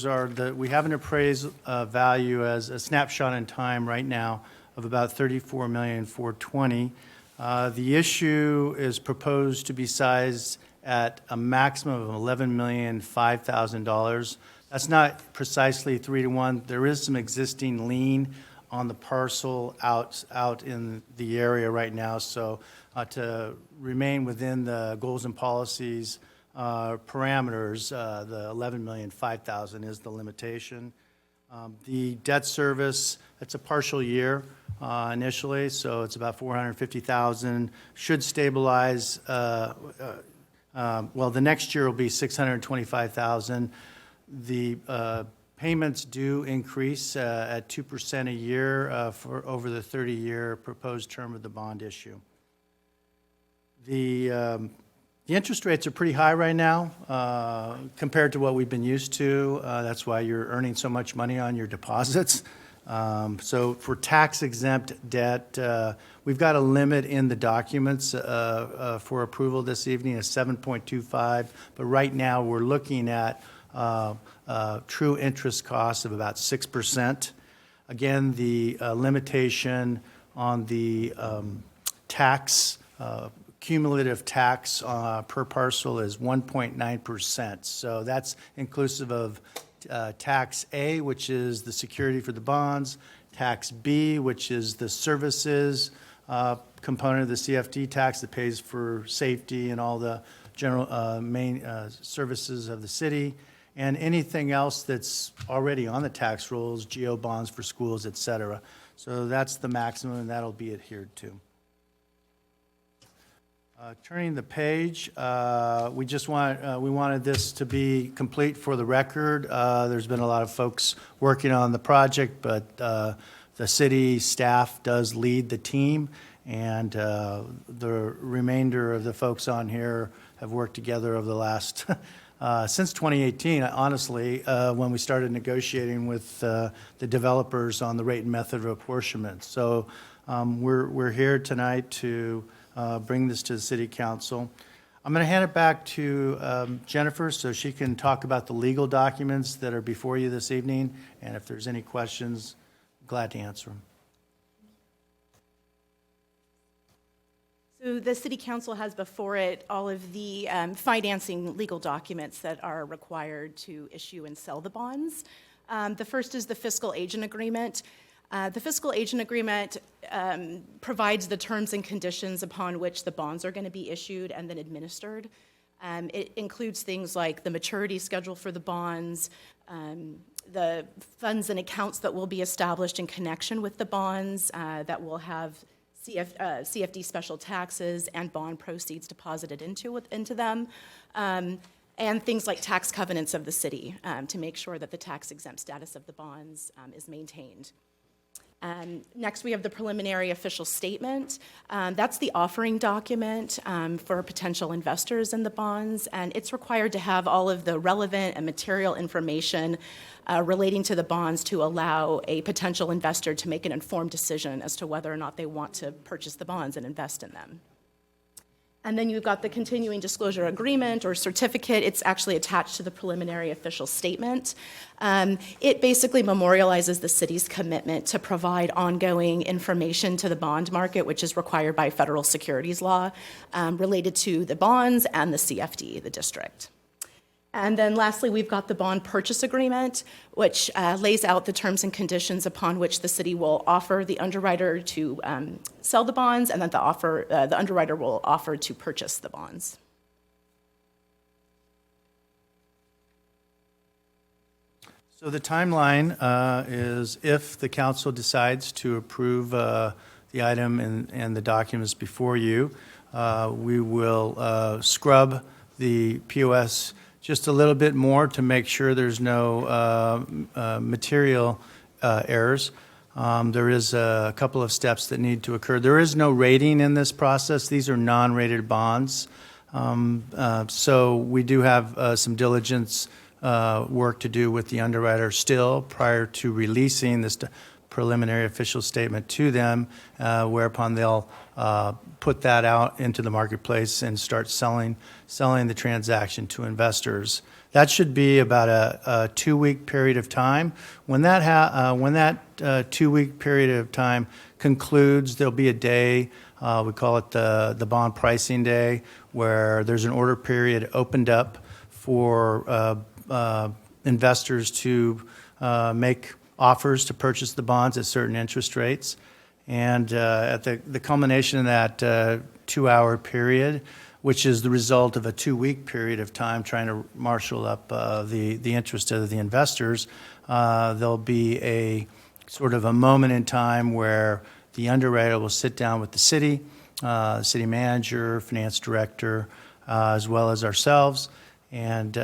are that we have an appraised value as a snapshot in time right now of about $34,420,000. The issue is proposed to be sized at a maximum of $11,005,000. That's not precisely 3-to-1. There is some existing lien on the parcel out in the area right now. So to remain within the goals and policies parameters, the $11,005,000 is the limitation. The debt service, it's a partial year initially, so it's about $450,000. Should stabilize. Well, the next year will be $625,000. The payments do increase at 2% a year for over the 30-year proposed term of the bond issue. The interest rates are pretty high right now compared to what we've been used to. That's why you're earning so much money on your deposits. So for tax-exempt debt, we've got a limit in the documents for approval this evening of 7.25, but right now we're looking at true interest costs of about 6%. Again, the limitation on the tax, cumulative tax per parcel is 1.9%. So that's inclusive of tax A, which is the security for the bonds, tax B, which is the services component of the CFD tax that pays for safety and all the general main services of the city, and anything else that's already on the tax rolls, geo bonds for schools, et cetera. So that's the maximum, and that'll be adhered to. Turning the page, we wanted this to be complete for the record. There's been a lot of folks working on the project, but the city staff does lead the team, and the remainder of the folks on here have worked together over the last since 2018, honestly, when we started negotiating with the developers on the rate and method of apportionment. So we're here tonight to bring this to the City Council. I'm going to hand it back to Jennifer so she can talk about the legal documents that are before you this evening, and if there's any questions, glad to answer them. So the city council has before it all of the financing legal documents that are required to issue and sell the bonds. The first is the fiscal agent agreement. The fiscal agent agreement provides the terms and conditions upon which the bonds are going to be issued and then administered. It includes things like the maturity schedule for the bonds, the funds and accounts that will be established in connection with the bonds that will have CFD special taxes and bond proceeds deposited into them, and things like tax covenants of the city to make sure that the tax exempt status of the bonds is maintained. Next, we have the preliminary official statement. That's the offering document for potential investors in the bonds, and it's required to have all of the relevant and material information relating to the bonds to allow a potential investor to make an informed decision as to whether or not they want to purchase the bonds and invest in them. And then you've got the continuing disclosure agreement or certificate. It's actually attached to the preliminary official statement. It basically memorializes the city's commitment to provide ongoing information to the bond market, which is required by federal securities law, related to the bonds and the CFD, the district. And then lastly, we've got the bond purchase agreement, which lays out the terms and conditions upon which the city will offer the underwriter to sell the bonds, and that the underwriter will offer to purchase the bonds. So the timeline is if the council decides to approve the item and the documents before you, we will scrub the POS just a little bit more to make sure there's no material errors. There is a couple of steps that need to occur. There is no rating in this process. These are non-rated bonds. So we do have some diligence work to do with the underwriter still prior to releasing this preliminary official statement to them, whereupon they'll put that out into the marketplace and start selling the transaction to investors. That should be about a 2-week period of time. When that 2-week period of time concludes, there'll be a day, we call it the bond pricing day, where there's an order period opened up for investors to make offers to purchase the bonds at certain interest rates. And at the culmination of that 2-hour period, which is the result of a 2-week period of time trying to marshal up the interest of the investors, there'll be a sort of a moment in time where the underwriter will sit down with the city manager, finance director, as well as ourselves, and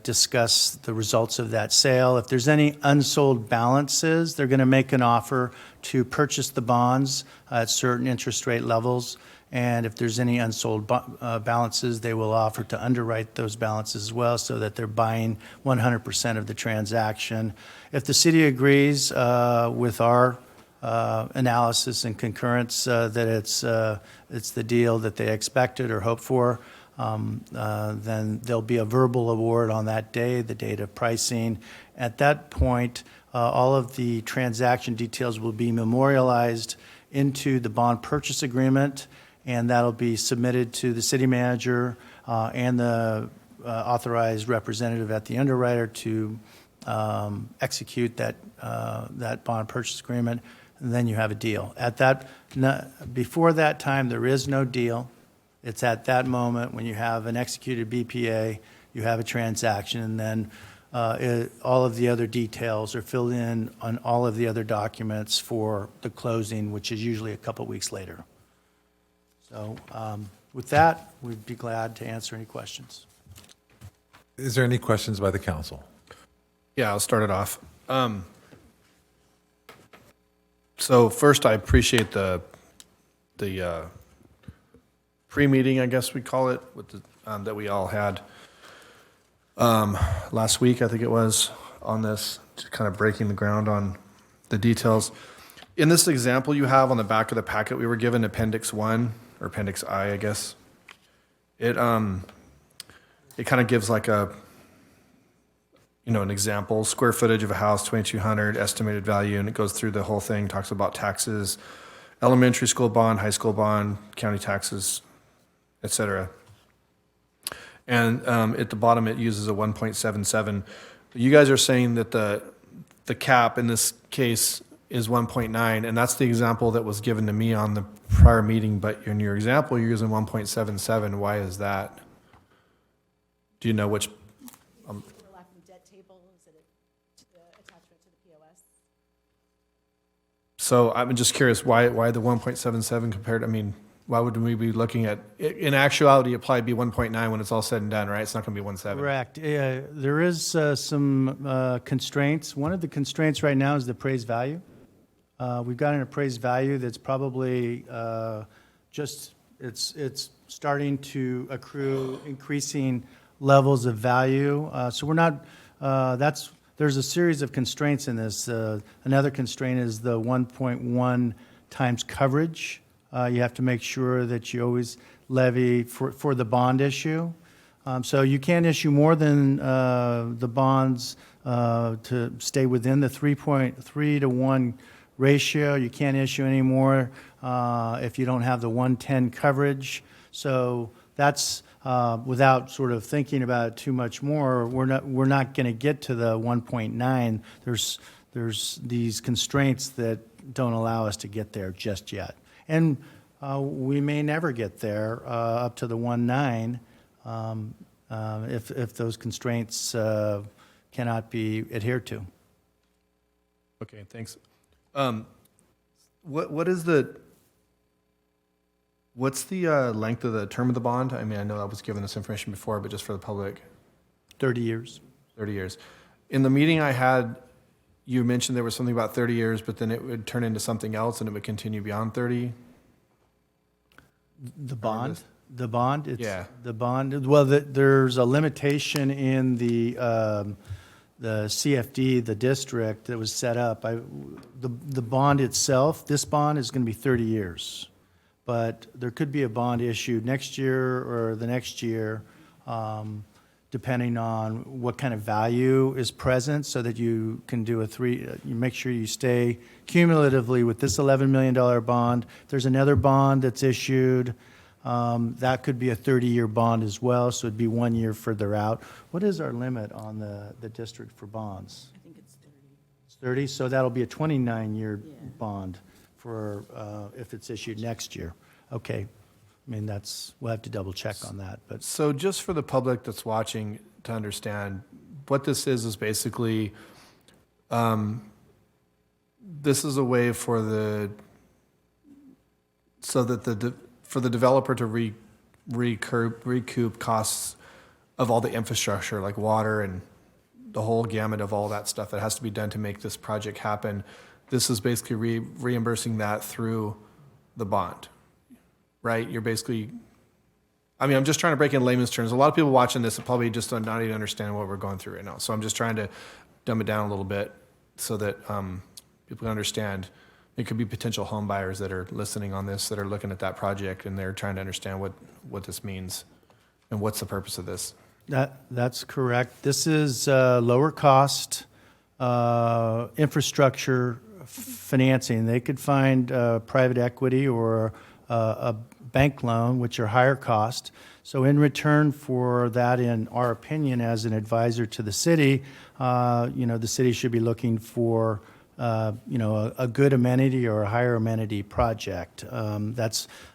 discuss the results of that sale. If there's any unsold balances, they're going to make an offer to purchase the bonds at certain interest rate levels. And if there's any unsold balances, they will offer to underwrite those balances as well, so that they're buying 100% of the transaction. If the city agrees with our analysis and concurrence that it's the deal that they expected or hoped for, then there'll be a verbal award on that day, the date of pricing. At that point, all of the transaction details will be memorialized into the bond purchase agreement, and that'll be submitted to the city manager and the authorized representative at the underwriter to execute that bond purchase agreement, and then you have a deal. Before that time, there is no deal. It's at that moment when you have an executed BPA, you have a transaction, and then all of the other details are filled in on all of the other documents for the closing, which is usually a couple weeks later. So with that, we'd be glad to answer any questions. Is there any questions by the council? Yeah, I'll start it off. So first, I appreciate the pre-meeting, I guess we call it, with the, that we all had last week, I think it was, on this, just kind of breaking the ground on the details. In this example you have on the back of the packet we were given, Appendix 1, or Appendix I guess, it kind of gives like an example, square footage of a house, 2,200, estimated value, and it goes through the whole thing, talks about taxes, elementary school bond, high school bond, county taxes, et cetera. And at the bottom, it uses a 1.77. You guys are saying that the cap in this case is 1.9, and that's the example that was given to me on the prior meeting, but in your example, you're using 1.77. Why is that? Do you know which? Debt table, is it attachment to the POS? So I'm just curious, why the 1.77 compared, I mean, why would we be looking at, in actuality, it'd probably be 1.9 when it's all said and done, right? It's not going to be 1.7. Correct. There is some constraints. One of the constraints right now is the appraised value. We've got an appraised value that's probably it's starting to accrue increasing levels of value. So we're not, there's a series of constraints in this. Another constraint is the 1.1 times coverage. You have to make sure that you always levy for the bond issue. So you can't issue more than the bonds to stay within the 3.3 to 1 ratio. You can't issue any more if you don't have the 110 coverage. So that's without sort of thinking about it too much more. We're not going to get to the 1.9. There's these constraints that don't allow us to get there just yet. And we may never get there up to the 1.9 if those constraints cannot be adhered to. Okay, thanks. What's the length of the term of the bond? I mean, I know I was given this information before, but just for the public. 30 years. 30 years. In the meeting I had, you mentioned there was something about 30 years, but then it would turn into something else and it would continue beyond 30. The bond? The bond? Yeah. The bond, well, there's a limitation in the CFD, the district that was set up. The bond itself, this bond is going to be 30 years. But there could be a bond issued next year or the next year, depending on what kind of value is present, so that you can do you make sure you stay cumulatively with this $11 million bond. There's another bond that's issued. That could be a 30-year bond as well, so it'd be 1 year further out. What is our limit on the district for bonds? I think it's 30. It's 30, so that'll be a 29-year bond for if it's issued next year. Okay. I mean, we'll have to double check on that, but. So just for the public that's watching to understand, what this is basically, this is a way for the developer to recoup costs of all the infrastructure, like water and the whole gamut of all that stuff that has to be done to make this project happen. This is basically reimbursing that through the bond, right? You're basically, I mean, I'm just trying to break in layman's terms. A lot of people watching this probably just don't not even understand what we're going through right now. So I'm just trying to dumb it down a little bit so that people can understand. It could be potential home buyers that are listening on this, that are looking at that project, and they're trying to understand what this means and what's the purpose of this. That's correct. This is lower cost infrastructure financing. They could find private equity or a bank loan, which are higher cost. So in return for that, in our opinion, as an advisor to the city, the city should be looking for a good amenity or a higher amenity project.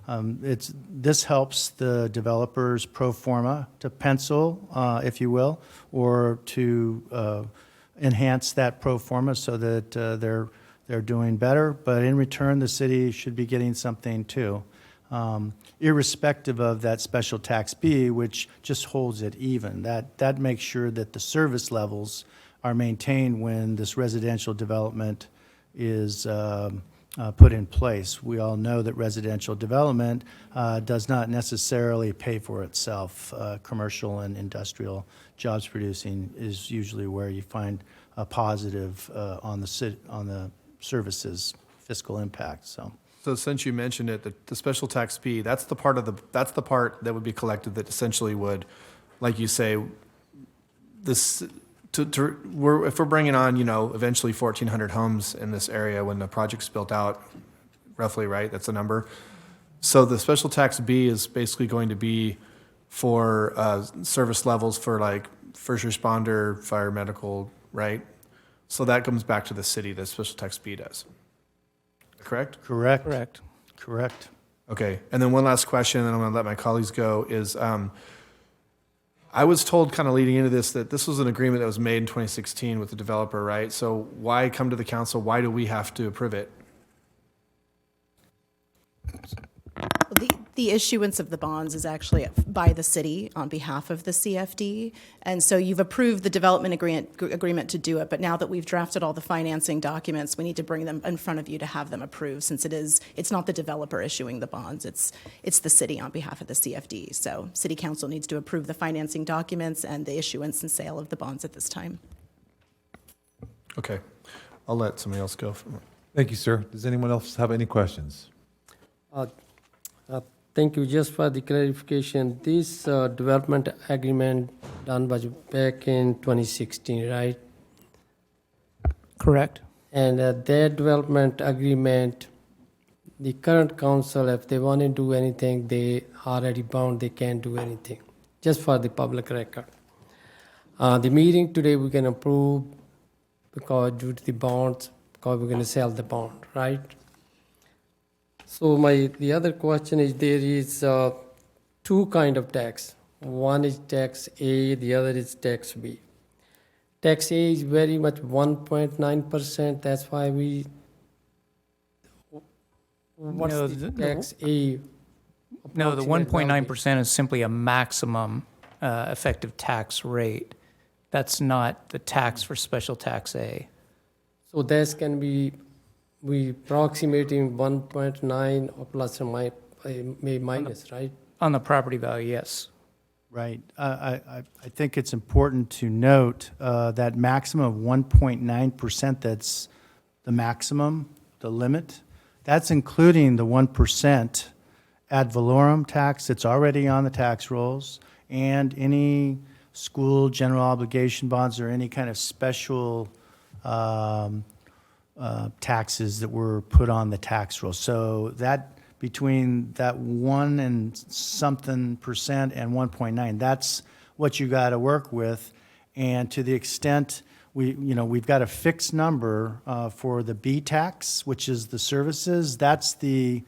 This helps the developers pro forma to pencil, if you will, or to enhance that pro forma so that they're doing better. But in return, the city should be getting something too, irrespective of that special tax B, which just holds it even. That makes sure that the service levels are maintained when this residential development is put in place. We all know that residential development does not necessarily pay for itself. Commercial and industrial jobs producing is usually where you find a positive on the services fiscal impact. So since you mentioned it, the special tax B, that's the part that would be collected that essentially would, like you say, this. If we're bringing on, eventually 1,400 homes in this area when the project's built out, roughly, right? That's the number. So the special tax B is basically going to be for service levels for like first responder, fire, medical, right? So that comes back to the city, the special tax B does. Correct? Correct. Correct. Correct. Okay, and then one last question, and I'm going to let my colleagues go, is I was told kind of leading into this that this was an agreement that was made in 2016 with the developer, right? So why come to the council? Why do we have to approve it? The issuance of the bonds is actually by the city on behalf of the CFD. And so you've approved the development agreement to do it, but now that we've drafted all the financing documents, we need to bring them in front of you to have them approved, since it's not the developer issuing the bonds, it's the city on behalf of the CFD. So city council needs to approve the financing documents and the issuance and sale of the bonds at this time. Okay, I'll let somebody else go. Thank you, sir. Does anyone else have any questions? Thank you. Just for the clarification, this development agreement done was back in 2016, right? Correct. And their development agreement, the current council, if they want to do anything, they already bound, they can't do anything. Just for the public record. The meeting today we can approve because due to the bonds, because we're going to sell the bond, right? So the other question is, there is two kind of tax. One is tax A, the other is tax B. Tax A is very much 1.9%. That's why what's No, the tax A? No, the approximate value? 1.9% is simply a maximum effective tax rate. That's not the tax for special tax A. So that can be, we approximating 1.9 or plus or minus, right? On the property value, yes. Right. I think it's important to note that maximum of 1.9%, that's the maximum, the limit. That's including the 1% ad valorem tax that's already on the tax rolls, and any school general obligation bonds or any kind of special taxes that were put on the tax roll. So that between that 1 and something percent and 1.9, that's what you got to work with. And to the extent we've got a fixed number for the B tax, which is the services, that's the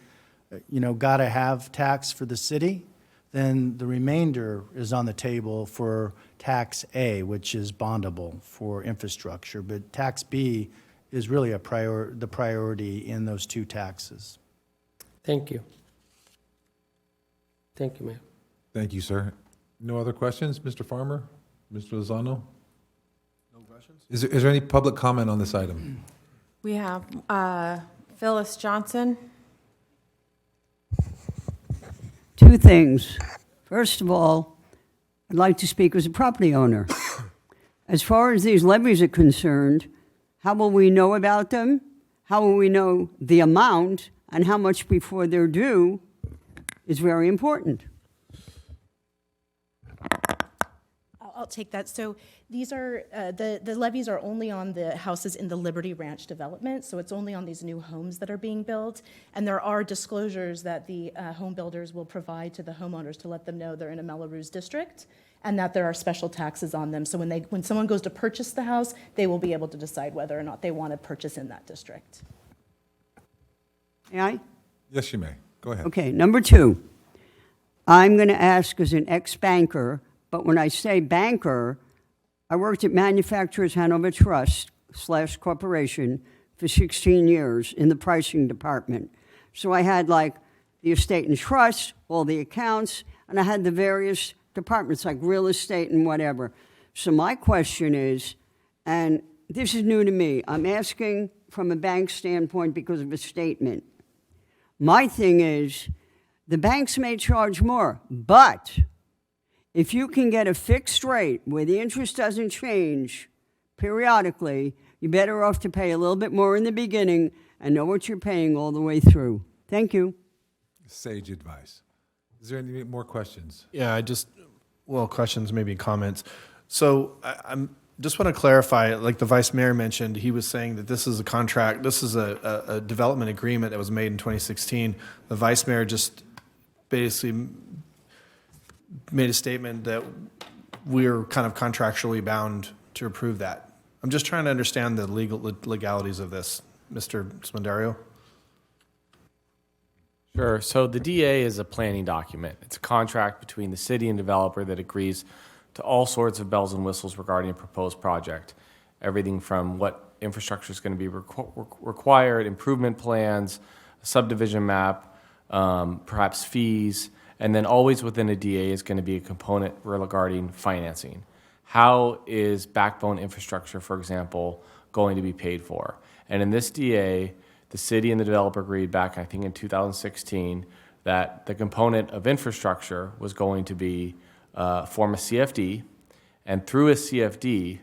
got to have tax for the city. Then the remainder is on the table for tax A, which is bondable for infrastructure. But tax B is really the priority in those two taxes. Thank you. Thank you, Mayor. Thank you, sir. No other questions? Mr. Farmer? Mr. Lozano? No questions? Is there any public comment on this item? We have Phyllis Johnson. Two things. First of all, I'd like to speak as a property owner. As far as these levies are concerned, how will we know about them? How will we know the amount and how much before they're due is very important. I'll take that. So these are, the levies are only on the houses in the Liberty Ranch development, so it's only on these new homes that are being built. And there are disclosures that the home builders will provide to the homeowners to let them know they're in a Melrose district and that there are special taxes on them. So when someone goes to purchase the house, they will be able to decide whether or not they want to purchase in that district. May I? Yes, you may. Go ahead. Okay, number two. I'm going to ask as an ex-banker, but when I say banker, I worked at Manufacturers Hanover Trust / Corporation for 16 years in the pricing department. So I had like the estate and trust, all the accounts, and I had the various departments like real estate and whatever. So my question is, and this is new to me, I'm asking from a bank standpoint because of a statement. My thing is, the banks may charge more, but if you can get a fixed rate where the interest doesn't change periodically, you're better off to pay a little bit more in the beginning and know what you're paying all the way through. Thank you. Sage advice. Is there any more questions? Yeah, questions, maybe comments. So I'm just want to clarify, like the Vice Mayor mentioned, he was saying that this is a contract, this is a development agreement that was made in 2016. The Vice Mayor just basically made a statement that we're kind of contractually bound to approve that. I'm just trying to understand the legalities of this, Mr. Smendario. Sure. So the DA is a planning document. It's a contract between the city and developer that agrees to all sorts of bells and whistles regarding a proposed project. Everything from what infrastructure is going to be required, improvement plans, a subdivision map, perhaps fees, and then always within a DA is going to be a component regarding financing. How is backbone infrastructure, for example, going to be paid for? And in this DA, the city and the developer agreed back, I think in 2016, that the component of infrastructure was going to be form a CFD, and through a CFD,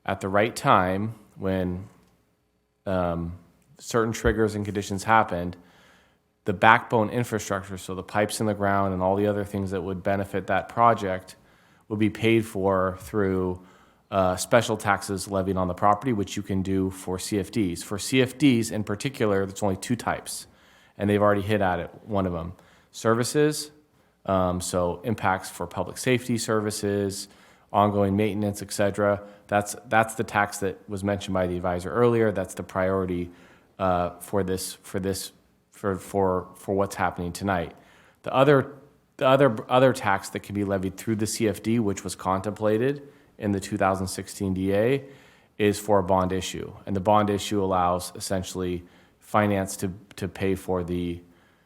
at the right time, when certain triggers and conditions happened, the backbone infrastructure, so the pipes in the ground and all the other things that would benefit that project, would be paid for through special taxes levied on the property, which you can do for CFDs. For CFDs in particular, there's only two types, and they've already hit at it, one of them. Services, so impacts for public safety services, ongoing maintenance, et cetera. That's the tax that was mentioned by the advisor earlier. That's the priority for what's happening tonight. The other tax that can be levied through the CFD, which was contemplated in the 2016 DA, is for a bond issue. And the bond issue allows essentially finance to pay for the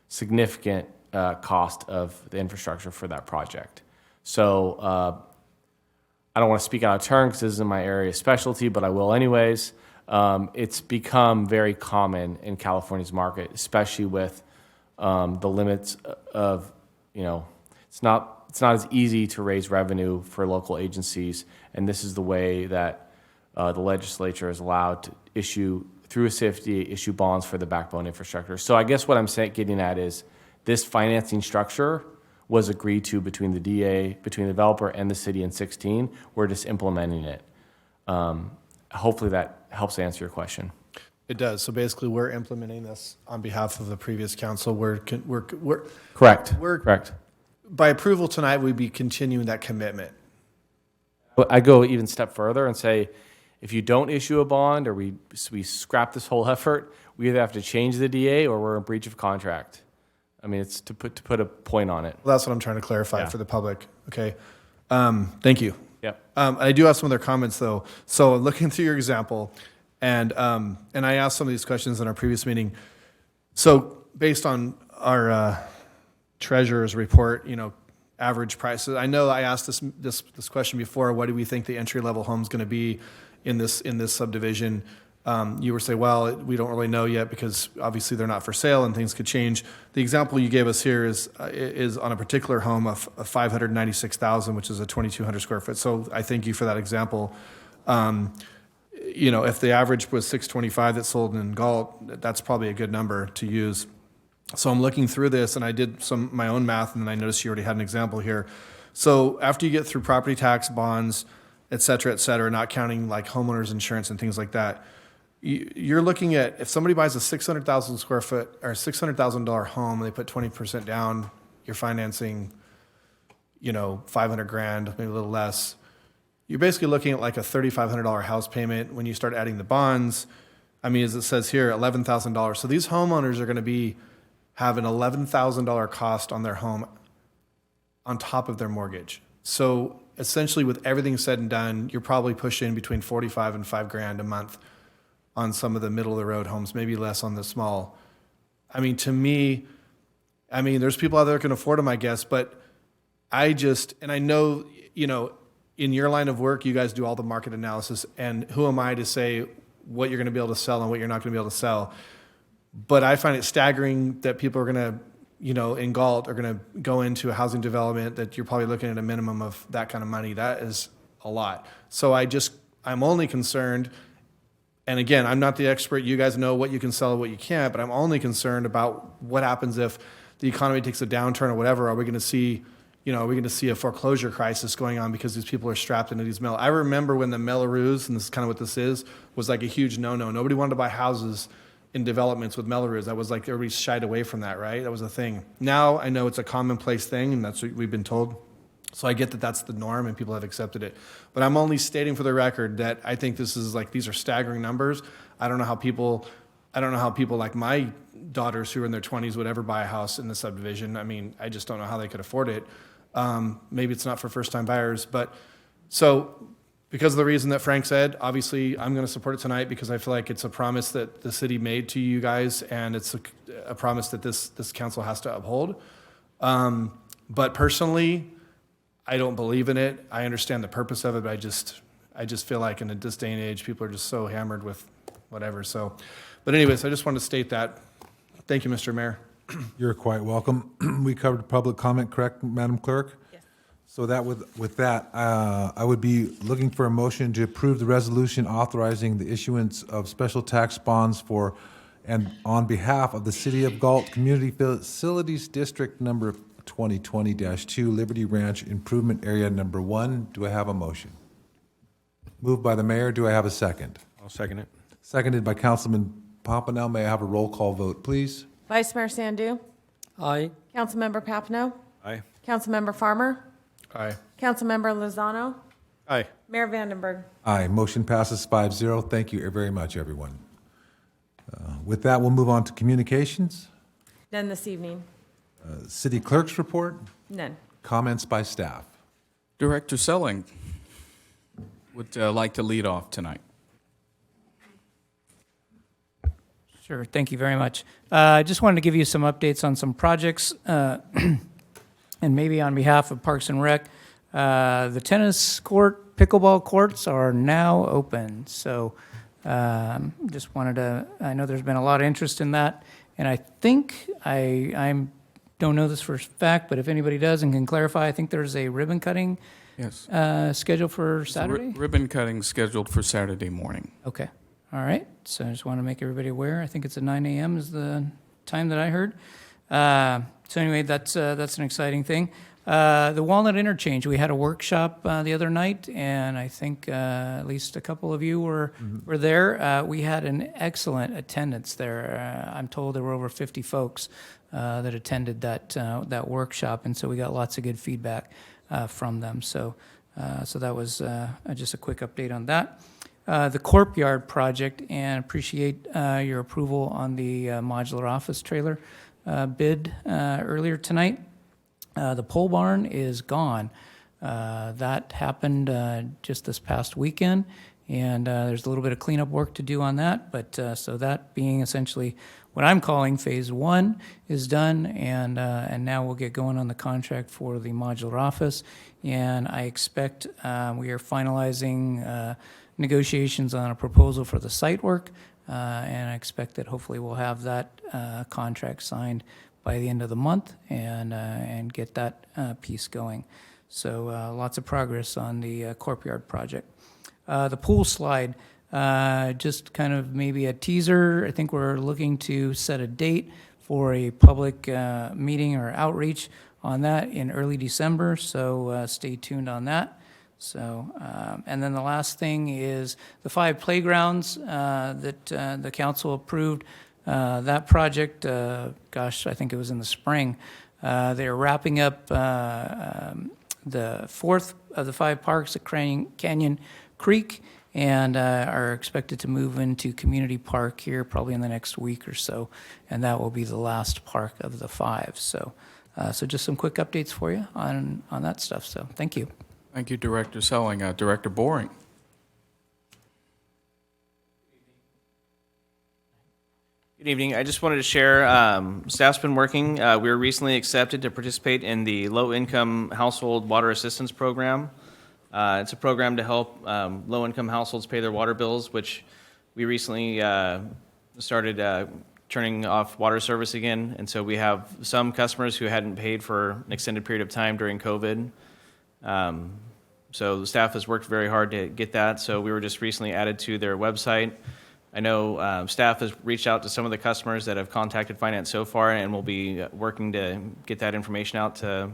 significant cost of the infrastructure for that project. So I don't want to speak out of turn because this isn't my area of specialty, but I will anyways. It's become very common in California's market, especially with the limits of, it's not as easy to raise revenue for local agencies, and this is the way that the legislature is allowed to issue, through a CFD, issue bonds for the backbone infrastructure. So I guess what I'm getting at is this financing structure was agreed to between the DA, between the developer and the city in 2016. We're just implementing it. Hopefully that helps answer your question. It does. So basically, we're implementing this on behalf of the previous council. We're Correct. Correct. By approval tonight, we'd be continuing that commitment. I go even a step further and say, if you don't issue a bond or we scrap this whole effort, we either have to change the DA or we're in breach of contract. I mean, it's to put a point on it. Well, that's what I'm trying to clarify for the public. Okay. Thank you. Yep. I do have some other comments though. So looking through your example, and I asked some of these questions in our previous meeting. So based on our treasurer's report, average prices. I know I asked this question before. What do we think the entry level home is going to be in this subdivision? You were saying, well, we don't really know yet because obviously they're not for sale and things could change. The example you gave us here is on a particular home of 596,000, which is a 2,200 square foot. So I thank you for that example. If the average was 625 that sold in Galt, that's probably a good number to use. So I'm looking through this and I did my own math and then I noticed you already had an example here. So after you get through property tax, bonds, et cetera, not counting like homeowners insurance and things like that, you're looking at, if somebody buys a 600,000 square foot or $600,000 home, they put 20% down, you're financing, 500 grand, maybe a little less. You're basically looking at like a $3,500 house payment when you start adding the bonds. I mean, as it says here, $11,000. So these homeowners are going to have an $11,000 cost on their home on top of their mortgage. So essentially with everything said and done, you're probably pushing between 45 and 5 grand a month on some of the middle of the road homes, maybe less on the small. I mean, to me, there's people out there that can afford them, I guess, but I know, in your line of work, you guys do all the market analysis, and who am I to say what you're going to be able to sell and what you're not going to be able to sell? But I find it staggering that people are going to, in Galt, are going to go into a housing development that you're probably looking at a minimum of that kind of money. That is a lot. So I'm only concerned, and again, I'm not the expert. You guys know what you can sell and what you can't, but I'm only concerned about what happens if the economy takes a downturn or whatever. Are we going to see a foreclosure crisis going on because these people are strapped into these I remember when the Melrose, and this is kind of what this is, was like a huge no-no. Nobody wanted to buy houses in developments with Melrose. That was like everybody shied away from that, right? That was a thing. Now I know it's a commonplace thing, and that's what we've been told. So I get that that's the norm, and people have accepted it. But I'm only stating for the record that I think this is like, these are staggering numbers. I don't know how people like my daughters who are in their 20s would ever buy a house in the subdivision. I mean, I just don't know how they could afford it. Maybe it's not for first-time buyers, but so because of the reason that Frank said, obviously I'm going to support it tonight because I feel like it's a promise that the city made to you guys, and it's a promise that this council has to uphold. But personally, I don't believe in it. I understand the purpose of it, but I just feel like in this day and age, people are just so hammered with whatever. So, but anyways, I just wanted to state that. Thank you, Mr. Mayor. You're quite welcome. We covered public comment, correct, Madam Clerk? Yes. So that with that, I would be looking for a motion to approve the resolution authorizing the issuance of special tax bonds for and on behalf of the City of Galt Community Facilities District Number 2020-2 Liberty Ranch Improvement Area Number 1. Do I have a motion? Moved by the mayor. Do I have a second? I'll second it. Seconded by Councilman Pompano. May I have a roll call vote, please? Vice Mayor Sandu. Aye. Councilmember Papineau. Aye. Councilmember Farmer. Aye. Councilmember Lozano. Aye. Mayor Vandenberg. Aye. Motion passes 5-0. Thank you very much, everyone. With that, we'll move on to communications. None this evening. City Clerk's report. None. Comments by staff. Director Selling would like to lead off tonight. Sure, thank you very much. I just wanted to give you some updates on some projects, and maybe on behalf of Parks and Rec. The tennis court, pickleball courts are now open. So just wanted to, I know there's been a lot of interest in that, and I think, I don't know this for a fact, but if anybody does and can clarify, I think there's a ribbon cutting Yes. scheduled for Saturday? Ribbon cutting scheduled for Saturday morning. Okay, all right. So I just want to make everybody aware. I think it's at 9 a.m. is the time that I heard. So anyway, that's an exciting thing. The Walnut Interchange, we had a workshop the other night, and I think at least a couple of you were there. We had an excellent attendance there. I'm told there were over 50 folks that attended that workshop, and so we got lots of good feedback from them. So that was just a quick update on that. The Corp Yard project, and appreciate your approval on the modular office trailer bid earlier tonight. The pole barn is gone. That happened just this past weekend, and there's a little bit of cleanup work to do on that. But so that being essentially what I'm calling phase one is done, and now we'll get going on the contract for the modular office. And I expect we are finalizing negotiations on a proposal for the site work, and I expect that hopefully we'll have that contract signed by the end of the month and get that piece going. So lots of progress on the Corp Yard project. The pool slide, just kind of maybe a teaser. I think we're looking to set a date for a public meeting or outreach on that in early December, so stay tuned on that. So, and then the last thing is the 5 playgrounds that the council approved. That project, gosh, I think it was in the spring. They're wrapping up the 4th of the 5 parks at Canyon Creek, and are expected to move into Community Park here probably in the next week or so, and that will be the last park of the 5. So, so just some quick updates for you on that stuff. So, thank you. Thank you, Director Selling. Director Boring. Good evening. I just wanted to share, staff's been working. We were recently accepted to participate in the Low-Income Household Water Assistance Program. It's a program to help low-income households pay their water bills, which we recently started turning off water service again. And so we have some customers who hadn't paid for an extended period of time during COVID. So the staff has worked very hard to get that. So we were just recently added to their website. I know staff has reached out to some of the customers that have contacted finance so far, and we'll be working to get that information out to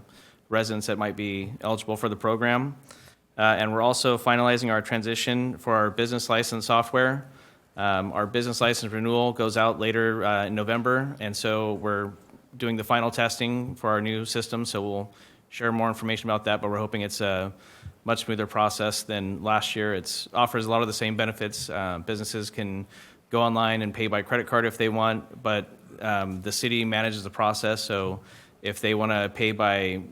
residents that might be eligible for the program. And we're also finalizing our transition for our business license software. Our business license renewal goes out later in November, and so we're doing the final testing for our new system, so we'll share more information about that, but we're hoping it's a much smoother process than last year. It offers a lot of the same benefits. Businesses can go online and pay by credit card if they want, but the city manages the process, so if they want to pay by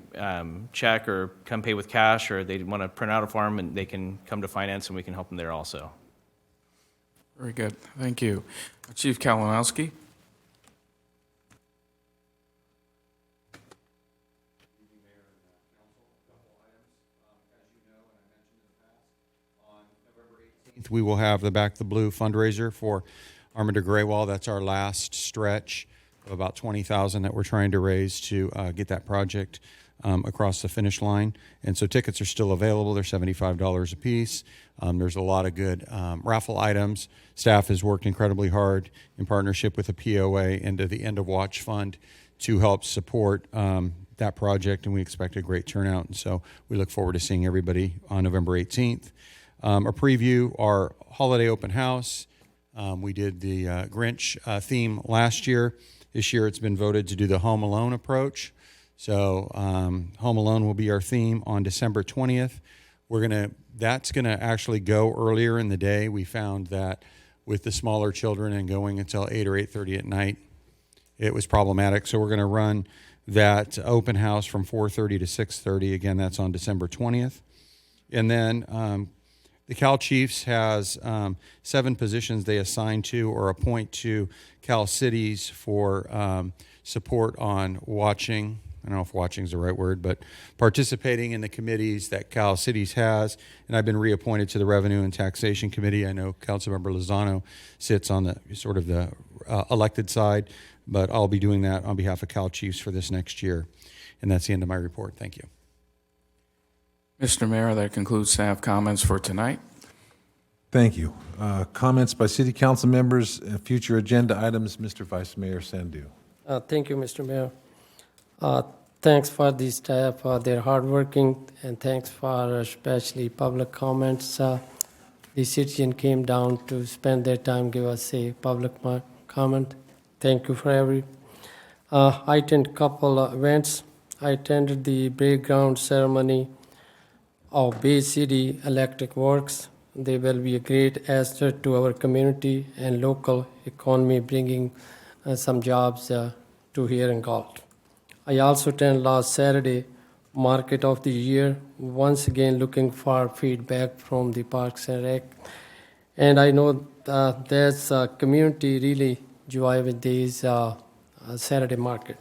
check or come pay with cash, or they want to print out a form, and they can come to finance and we can help them there also. Very good. Thank you. Chief Kalinowski. We will have the Back the Blue fundraiser for Armando Graywall. That's our last stretch of about $20,000 that we're trying to raise to get that project across the finish line. And so tickets are still available. They're $75 a piece. There's a lot of good raffle items. Staff has worked incredibly hard in partnership with the POA and the End of Watch Fund to help support that project, and we expect a great turnout. And so we look forward to seeing everybody on November 18th. A preview, our holiday open house. We did the Grinch theme last year. This year it's been voted to do the Home Alone approach. So Home Alone will be our theme on December 20th. That's gonna actually go earlier in the day. We found that with the smaller children and going until 8 or 8:30 at night, it was problematic. So we're gonna run that open house from 4:30 to 6:30. Again, that's on December 20th. And then the Cal Chiefs has 7 positions they assign to or appoint to Cal Cities for support on watching. I don't know if watching is the right word, but participating in the committees that Cal Cities has. And I've been reappointed to the Revenue and Taxation Committee. I know Councilmember Lozano sits on the sort of the elected side, but I'll be doing that on behalf of Cal Chiefs for this next year. And that's the end of my report. Thank you. Mr. Mayor, that concludes staff comments for tonight. Thank you. Comments by city council members, future agenda items, Mr. Vice Mayor Sandu. Thank you, Mr. Mayor. Thanks for the staff for their hard working, and thanks for especially public comments. The citizen came down to spend their time, give us a public comment. Thank you for every. I attended a couple events. I attended the breakground ceremony of Bay City Electric Works. They will be a great asset to our community and local economy, bringing some jobs to here in Galt. I also attended last Saturday Market of the Year, once again looking for feedback from the Parks and Rec. And I know there's a community really joy with these Saturday market.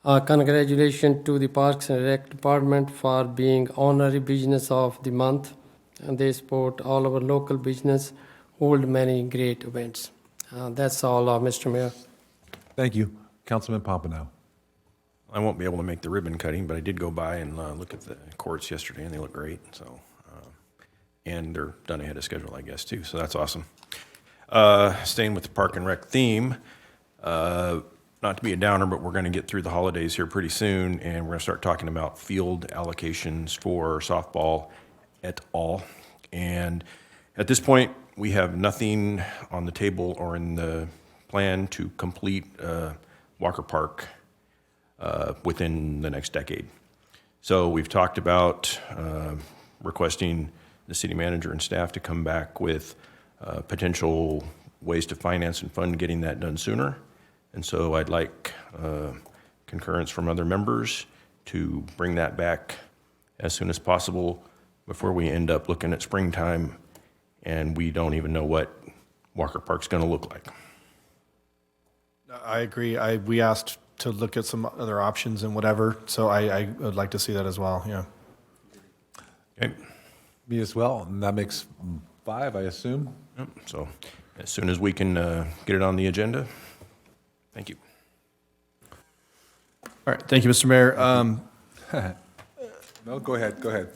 Congratulations to the Parks and Rec Department for being honorary business of the month. And they support all our local business, hold many great events. That's all, Mr. Mayor. Thank you. Councilman Pompano. I won't be able to make the ribbon cutting, but I did go by and look at the courts yesterday, and they look great. So, and they're done ahead of schedule, I guess, too. So that's awesome. Staying with the Park and Rec theme, not to be a downer, but we're going to get through the holidays here pretty soon, and we're going to start talking about field allocations for softball et al. And at this point, we have nothing on the table or in the plan to complete Walker Park within the next decade. So we've talked about requesting the city manager and staff to come back with potential ways to finance and fund getting that done sooner. And so I'd like concurrence from other members to bring that back as soon as possible before we end up looking at springtime and we don't even know what Walker Park's going to look like. I agree. We asked to look at some other options and whatever, so I would like to see that as well, yeah. Okay. Me as well, and that makes 5, I assume. Yep. So as soon as we can get it on the agenda, thank you. All right, thank you, Mr. Mayor. No, go ahead, go ahead.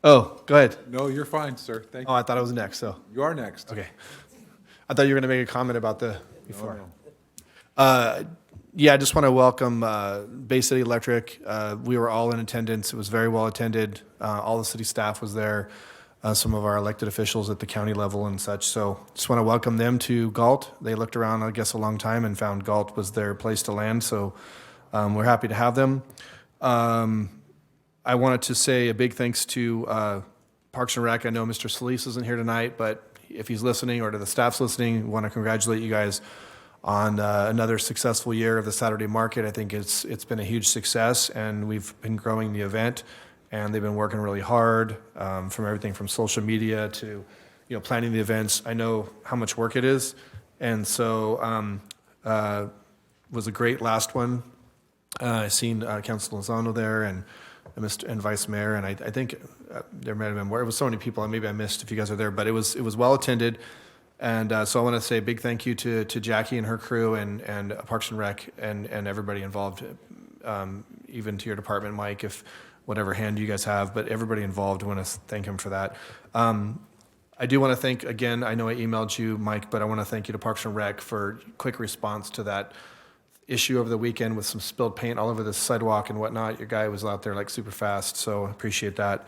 Oh, go ahead. No, you're fine, sir. Thank you. Oh, I thought I was next, so. You are next. Okay. I thought you were going to make a comment about the before. No. Yeah, I just want to welcome Bay City Electric. We were all in attendance. It was very well attended. All the city staff was there. some of our elected officials at the county level and such. So just want to welcome them to Galt. They looked around, I guess, a long time and found Galt was their place to land. So we're happy to have them. I wanted to say a big thanks to Parks and Rec. I know Mr. Solis isn't here tonight, but if he's listening or to the staff's listening, we want to congratulate you guys on another successful year of the Saturday Market. I think it's been a huge success, and we've been growing the event, and they've been working really hard from everything from social media to planning the events. I know how much work it is, and so was a great last one. I seen Councilor Lozano there and Vice Mayor, and I think there might have been more. It was so many people, and maybe I missed if you guys are there, but it was well attended. And so I want to say a big thank you to Jackie and her crew and Parks and Rec and everybody involved, even to your department, Mike, if whatever hand you guys have, but everybody involved, I want to thank him for that. I do want to thank, again, I know I emailed you, Mike, but I want to thank you to Parks and Rec for quick response to that issue over the weekend with some spilled paint all over the sidewalk and whatnot. Your guy was out there like super fast, so I appreciate that.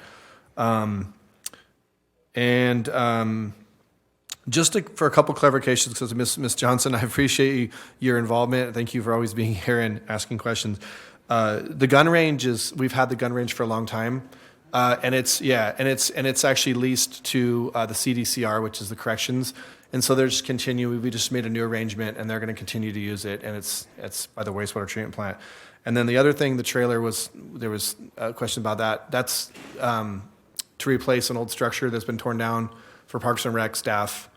Just for a couple clarifications, because Ms. Johnson, I appreciate your involvement. Thank you for always being here and asking questions. The gun range we've had the gun range for a long time. And it's actually leased to the CDCR, which is the corrections. And so they're just we just made a new arrangement, and they're going to continue to use it. And it's by the wastewater treatment plant. And then the other thing, the trailer there was a question about that. That's to replace an old structure that's been torn down for Parks and Rec staff.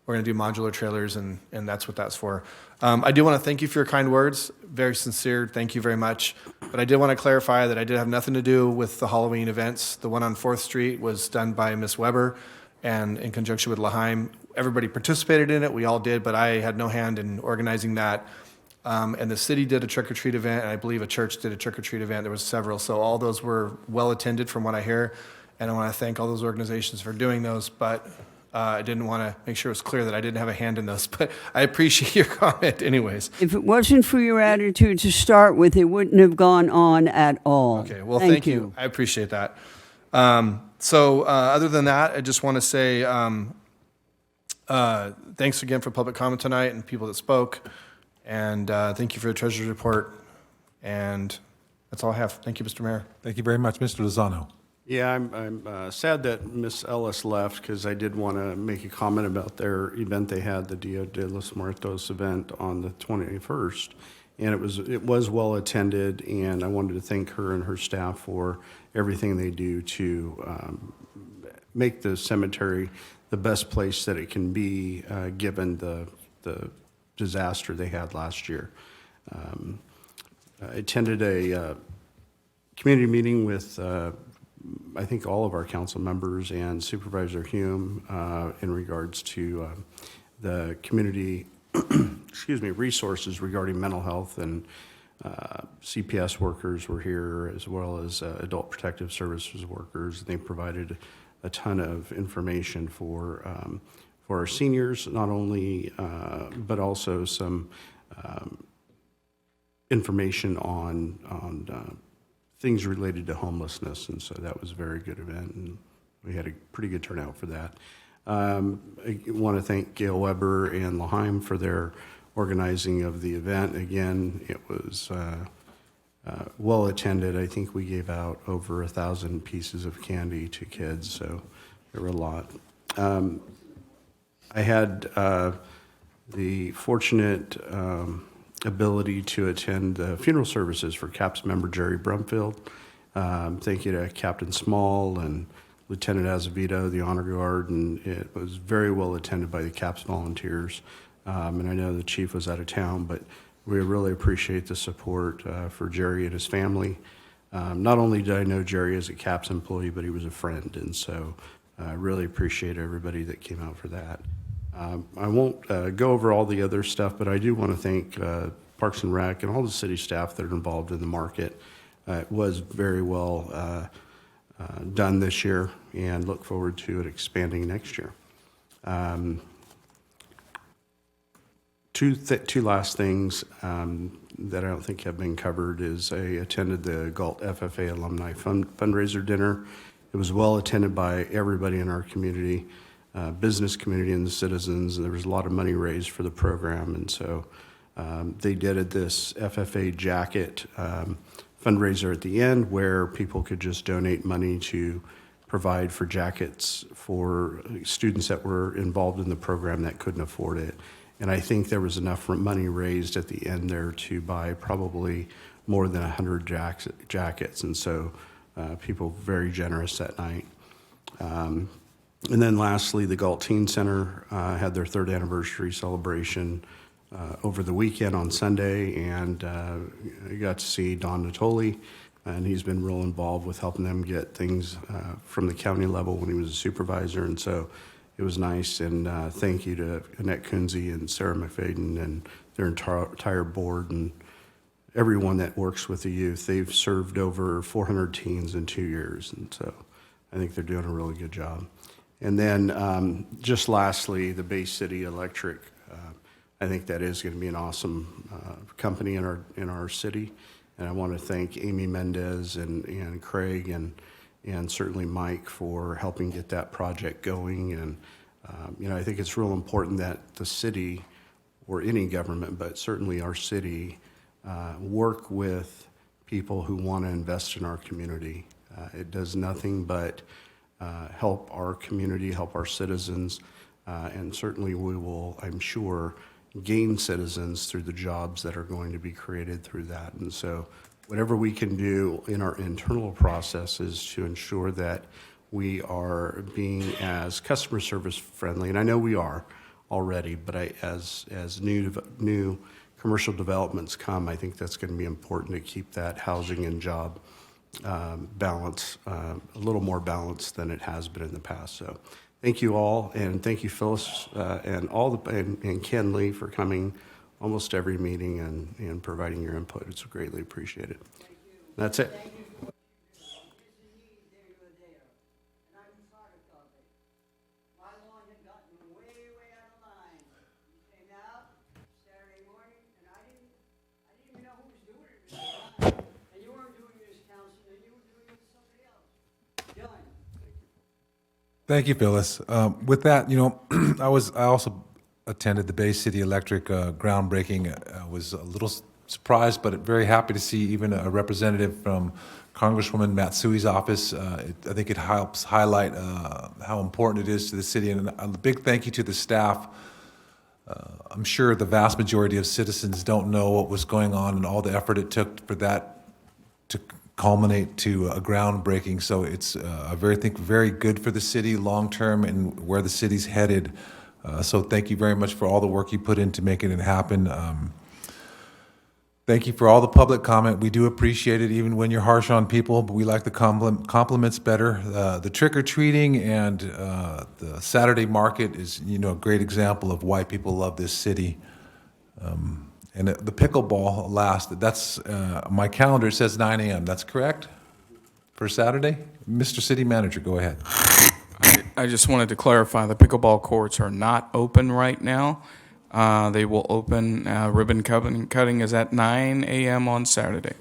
We're going to do modular trailers, and that's what that's for. I do want to thank you for your kind words. Very sincere. Thank you very much. But I did want to clarify that I did have nothing to do with the Halloween events. The one on 4th Street was done by Ms. Weber, and in conjunction with Laheim. Everybody participated in it. We all did, but I had no hand in organizing that. And the city did a trick-or-treat event, and I believe a church did a trick-or-treat event. There was several. So all those were well attended from what I hear. And I want to thank all those organizations for doing those. But I didn't want to make sure it was clear that I didn't have a hand in those, but I appreciate your comment anyways. If it wasn't for your attitude to start with, it wouldn't have gone on at all. Okay, well, thank you. I appreciate that. Other than that, I just want to say thanks again for public comment tonight and people that spoke, and thank you for the treasurer's report, and that's all I have. Thank you, Mr. Mayor. Thank you very much. Mr. Lozano. Yeah, I'm sad that Miss Ellis left because I did want to make a comment about their event they had, the Dia de los Muertos event on the 21st, and it was well attended, and I wanted to thank her and her staff for everything they do to make the cemetery the best place that it can be, given the disaster they had last year. I attended a community meeting with I think all of our council members and Supervisor Hume in regards to the community resources regarding mental health, and CPS workers were here, as well as adult protective services workers. They provided a ton of information for our seniors, not only but also some information on things related to homelessness, and so that was a very good event, and we had a pretty good turnout for that. I want to thank Gail Weber and Laheim for their organizing of the event. Again, it was well attended. I think we gave out over 1,000 pieces of candy to kids, so there were a lot. I had the fortunate ability to attend the funeral services for CAPS member Jerry Brumfield. Thank you to Captain Small and Lieutenant Azevedo, the Honor Guard, and it was very well attended by the CAPS volunteers. And I know the chief was out of town, but we really appreciate the support for Jerry and his family. Not only did I know Jerry as a CAPS employee, but he was a friend, and so I really appreciate everybody that came out for that. I won't go over all the other stuff, but I do want to thank Parks and Rec and all the city staff that are involved in the market. It was very well done this year, and look forward to it expanding next year. Two last things that I don't think have been covered is I attended the Galt FFA Alumni Fundraiser Dinner, It was well attended by everybody in our community, business community and the citizens. There was a lot of money raised for the program, and so they did this FFA jacket fundraiser at the end where people could just donate money to provide for jackets for students that were involved in the program that couldn't afford it. And I think there was enough money raised at the end there to buy probably more than 100 jackets. And so people were very generous that night. And then lastly, the Galt Teen Center had their 3rd anniversary celebration over the weekend on Sunday, and I got to see Don Natoli, and he's been real involved with helping them get things from the county level when he was a supervisor, and so it was nice. And thank you to Annette Kunze and Sarah McFadden and their entire board and everyone that works with the youth. They've served over 400 teens in 2 years, and so I think they're doing a really good job. And then just lastly, the Bay City Electric. I think that is going to be an awesome company in our city, and I want to thank Amy Mendez and Craig and certainly Mike for helping get that project going. And I think it's real important that the city, or any government, but certainly our city, work with people who want to invest in our community. It does nothing but help our community, help our citizens, and certainly we will, I'm sure, gain citizens through the jobs that are going to be created through that. And so whatever we can do in our internal processes to ensure that we are being as customer service friendly, and I know we are already, but as new commercial developments come, I think that's going to be important to keep that housing and job balance a little more balanced than it has been in the past. So thank you all, and thank you, Phyllis, and Ken Lee for coming almost every meeting and providing your input. It's greatly appreciated. That's it. Thank you, Phyllis. With that, I also attended the Bay City Electric groundbreaking. I was a little surprised, but very happy to see even a representative from Congresswoman Matsui's office. I think it helps highlight how important it is to the city, and a big thank you to the staff. I'm sure the vast majority of citizens don't know what was going on and all the effort it took for that to culminate to a groundbreaking. So it's I think very good for the city long-term and where the city's headed. So thank you very much for all the work you put into making it happen. Thank you for all the public comment. We do appreciate it, even when you're harsh on people, but we like the compliments better. The trick-or-treating and the Saturday market is, a great example of why people love this city. And the pickleball last, that's, my calendar says 9 a.m. That's correct? For Saturday? Mr. City Manager, go ahead. I just wanted to clarify, the pickleball courts are not open right now. They will open, ribbon cutting is at 9 a.m. on Saturday.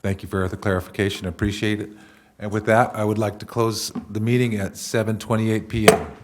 Thank you for the clarification. I appreciate it. And with that, I would like to close the meeting at 7:28 p.m.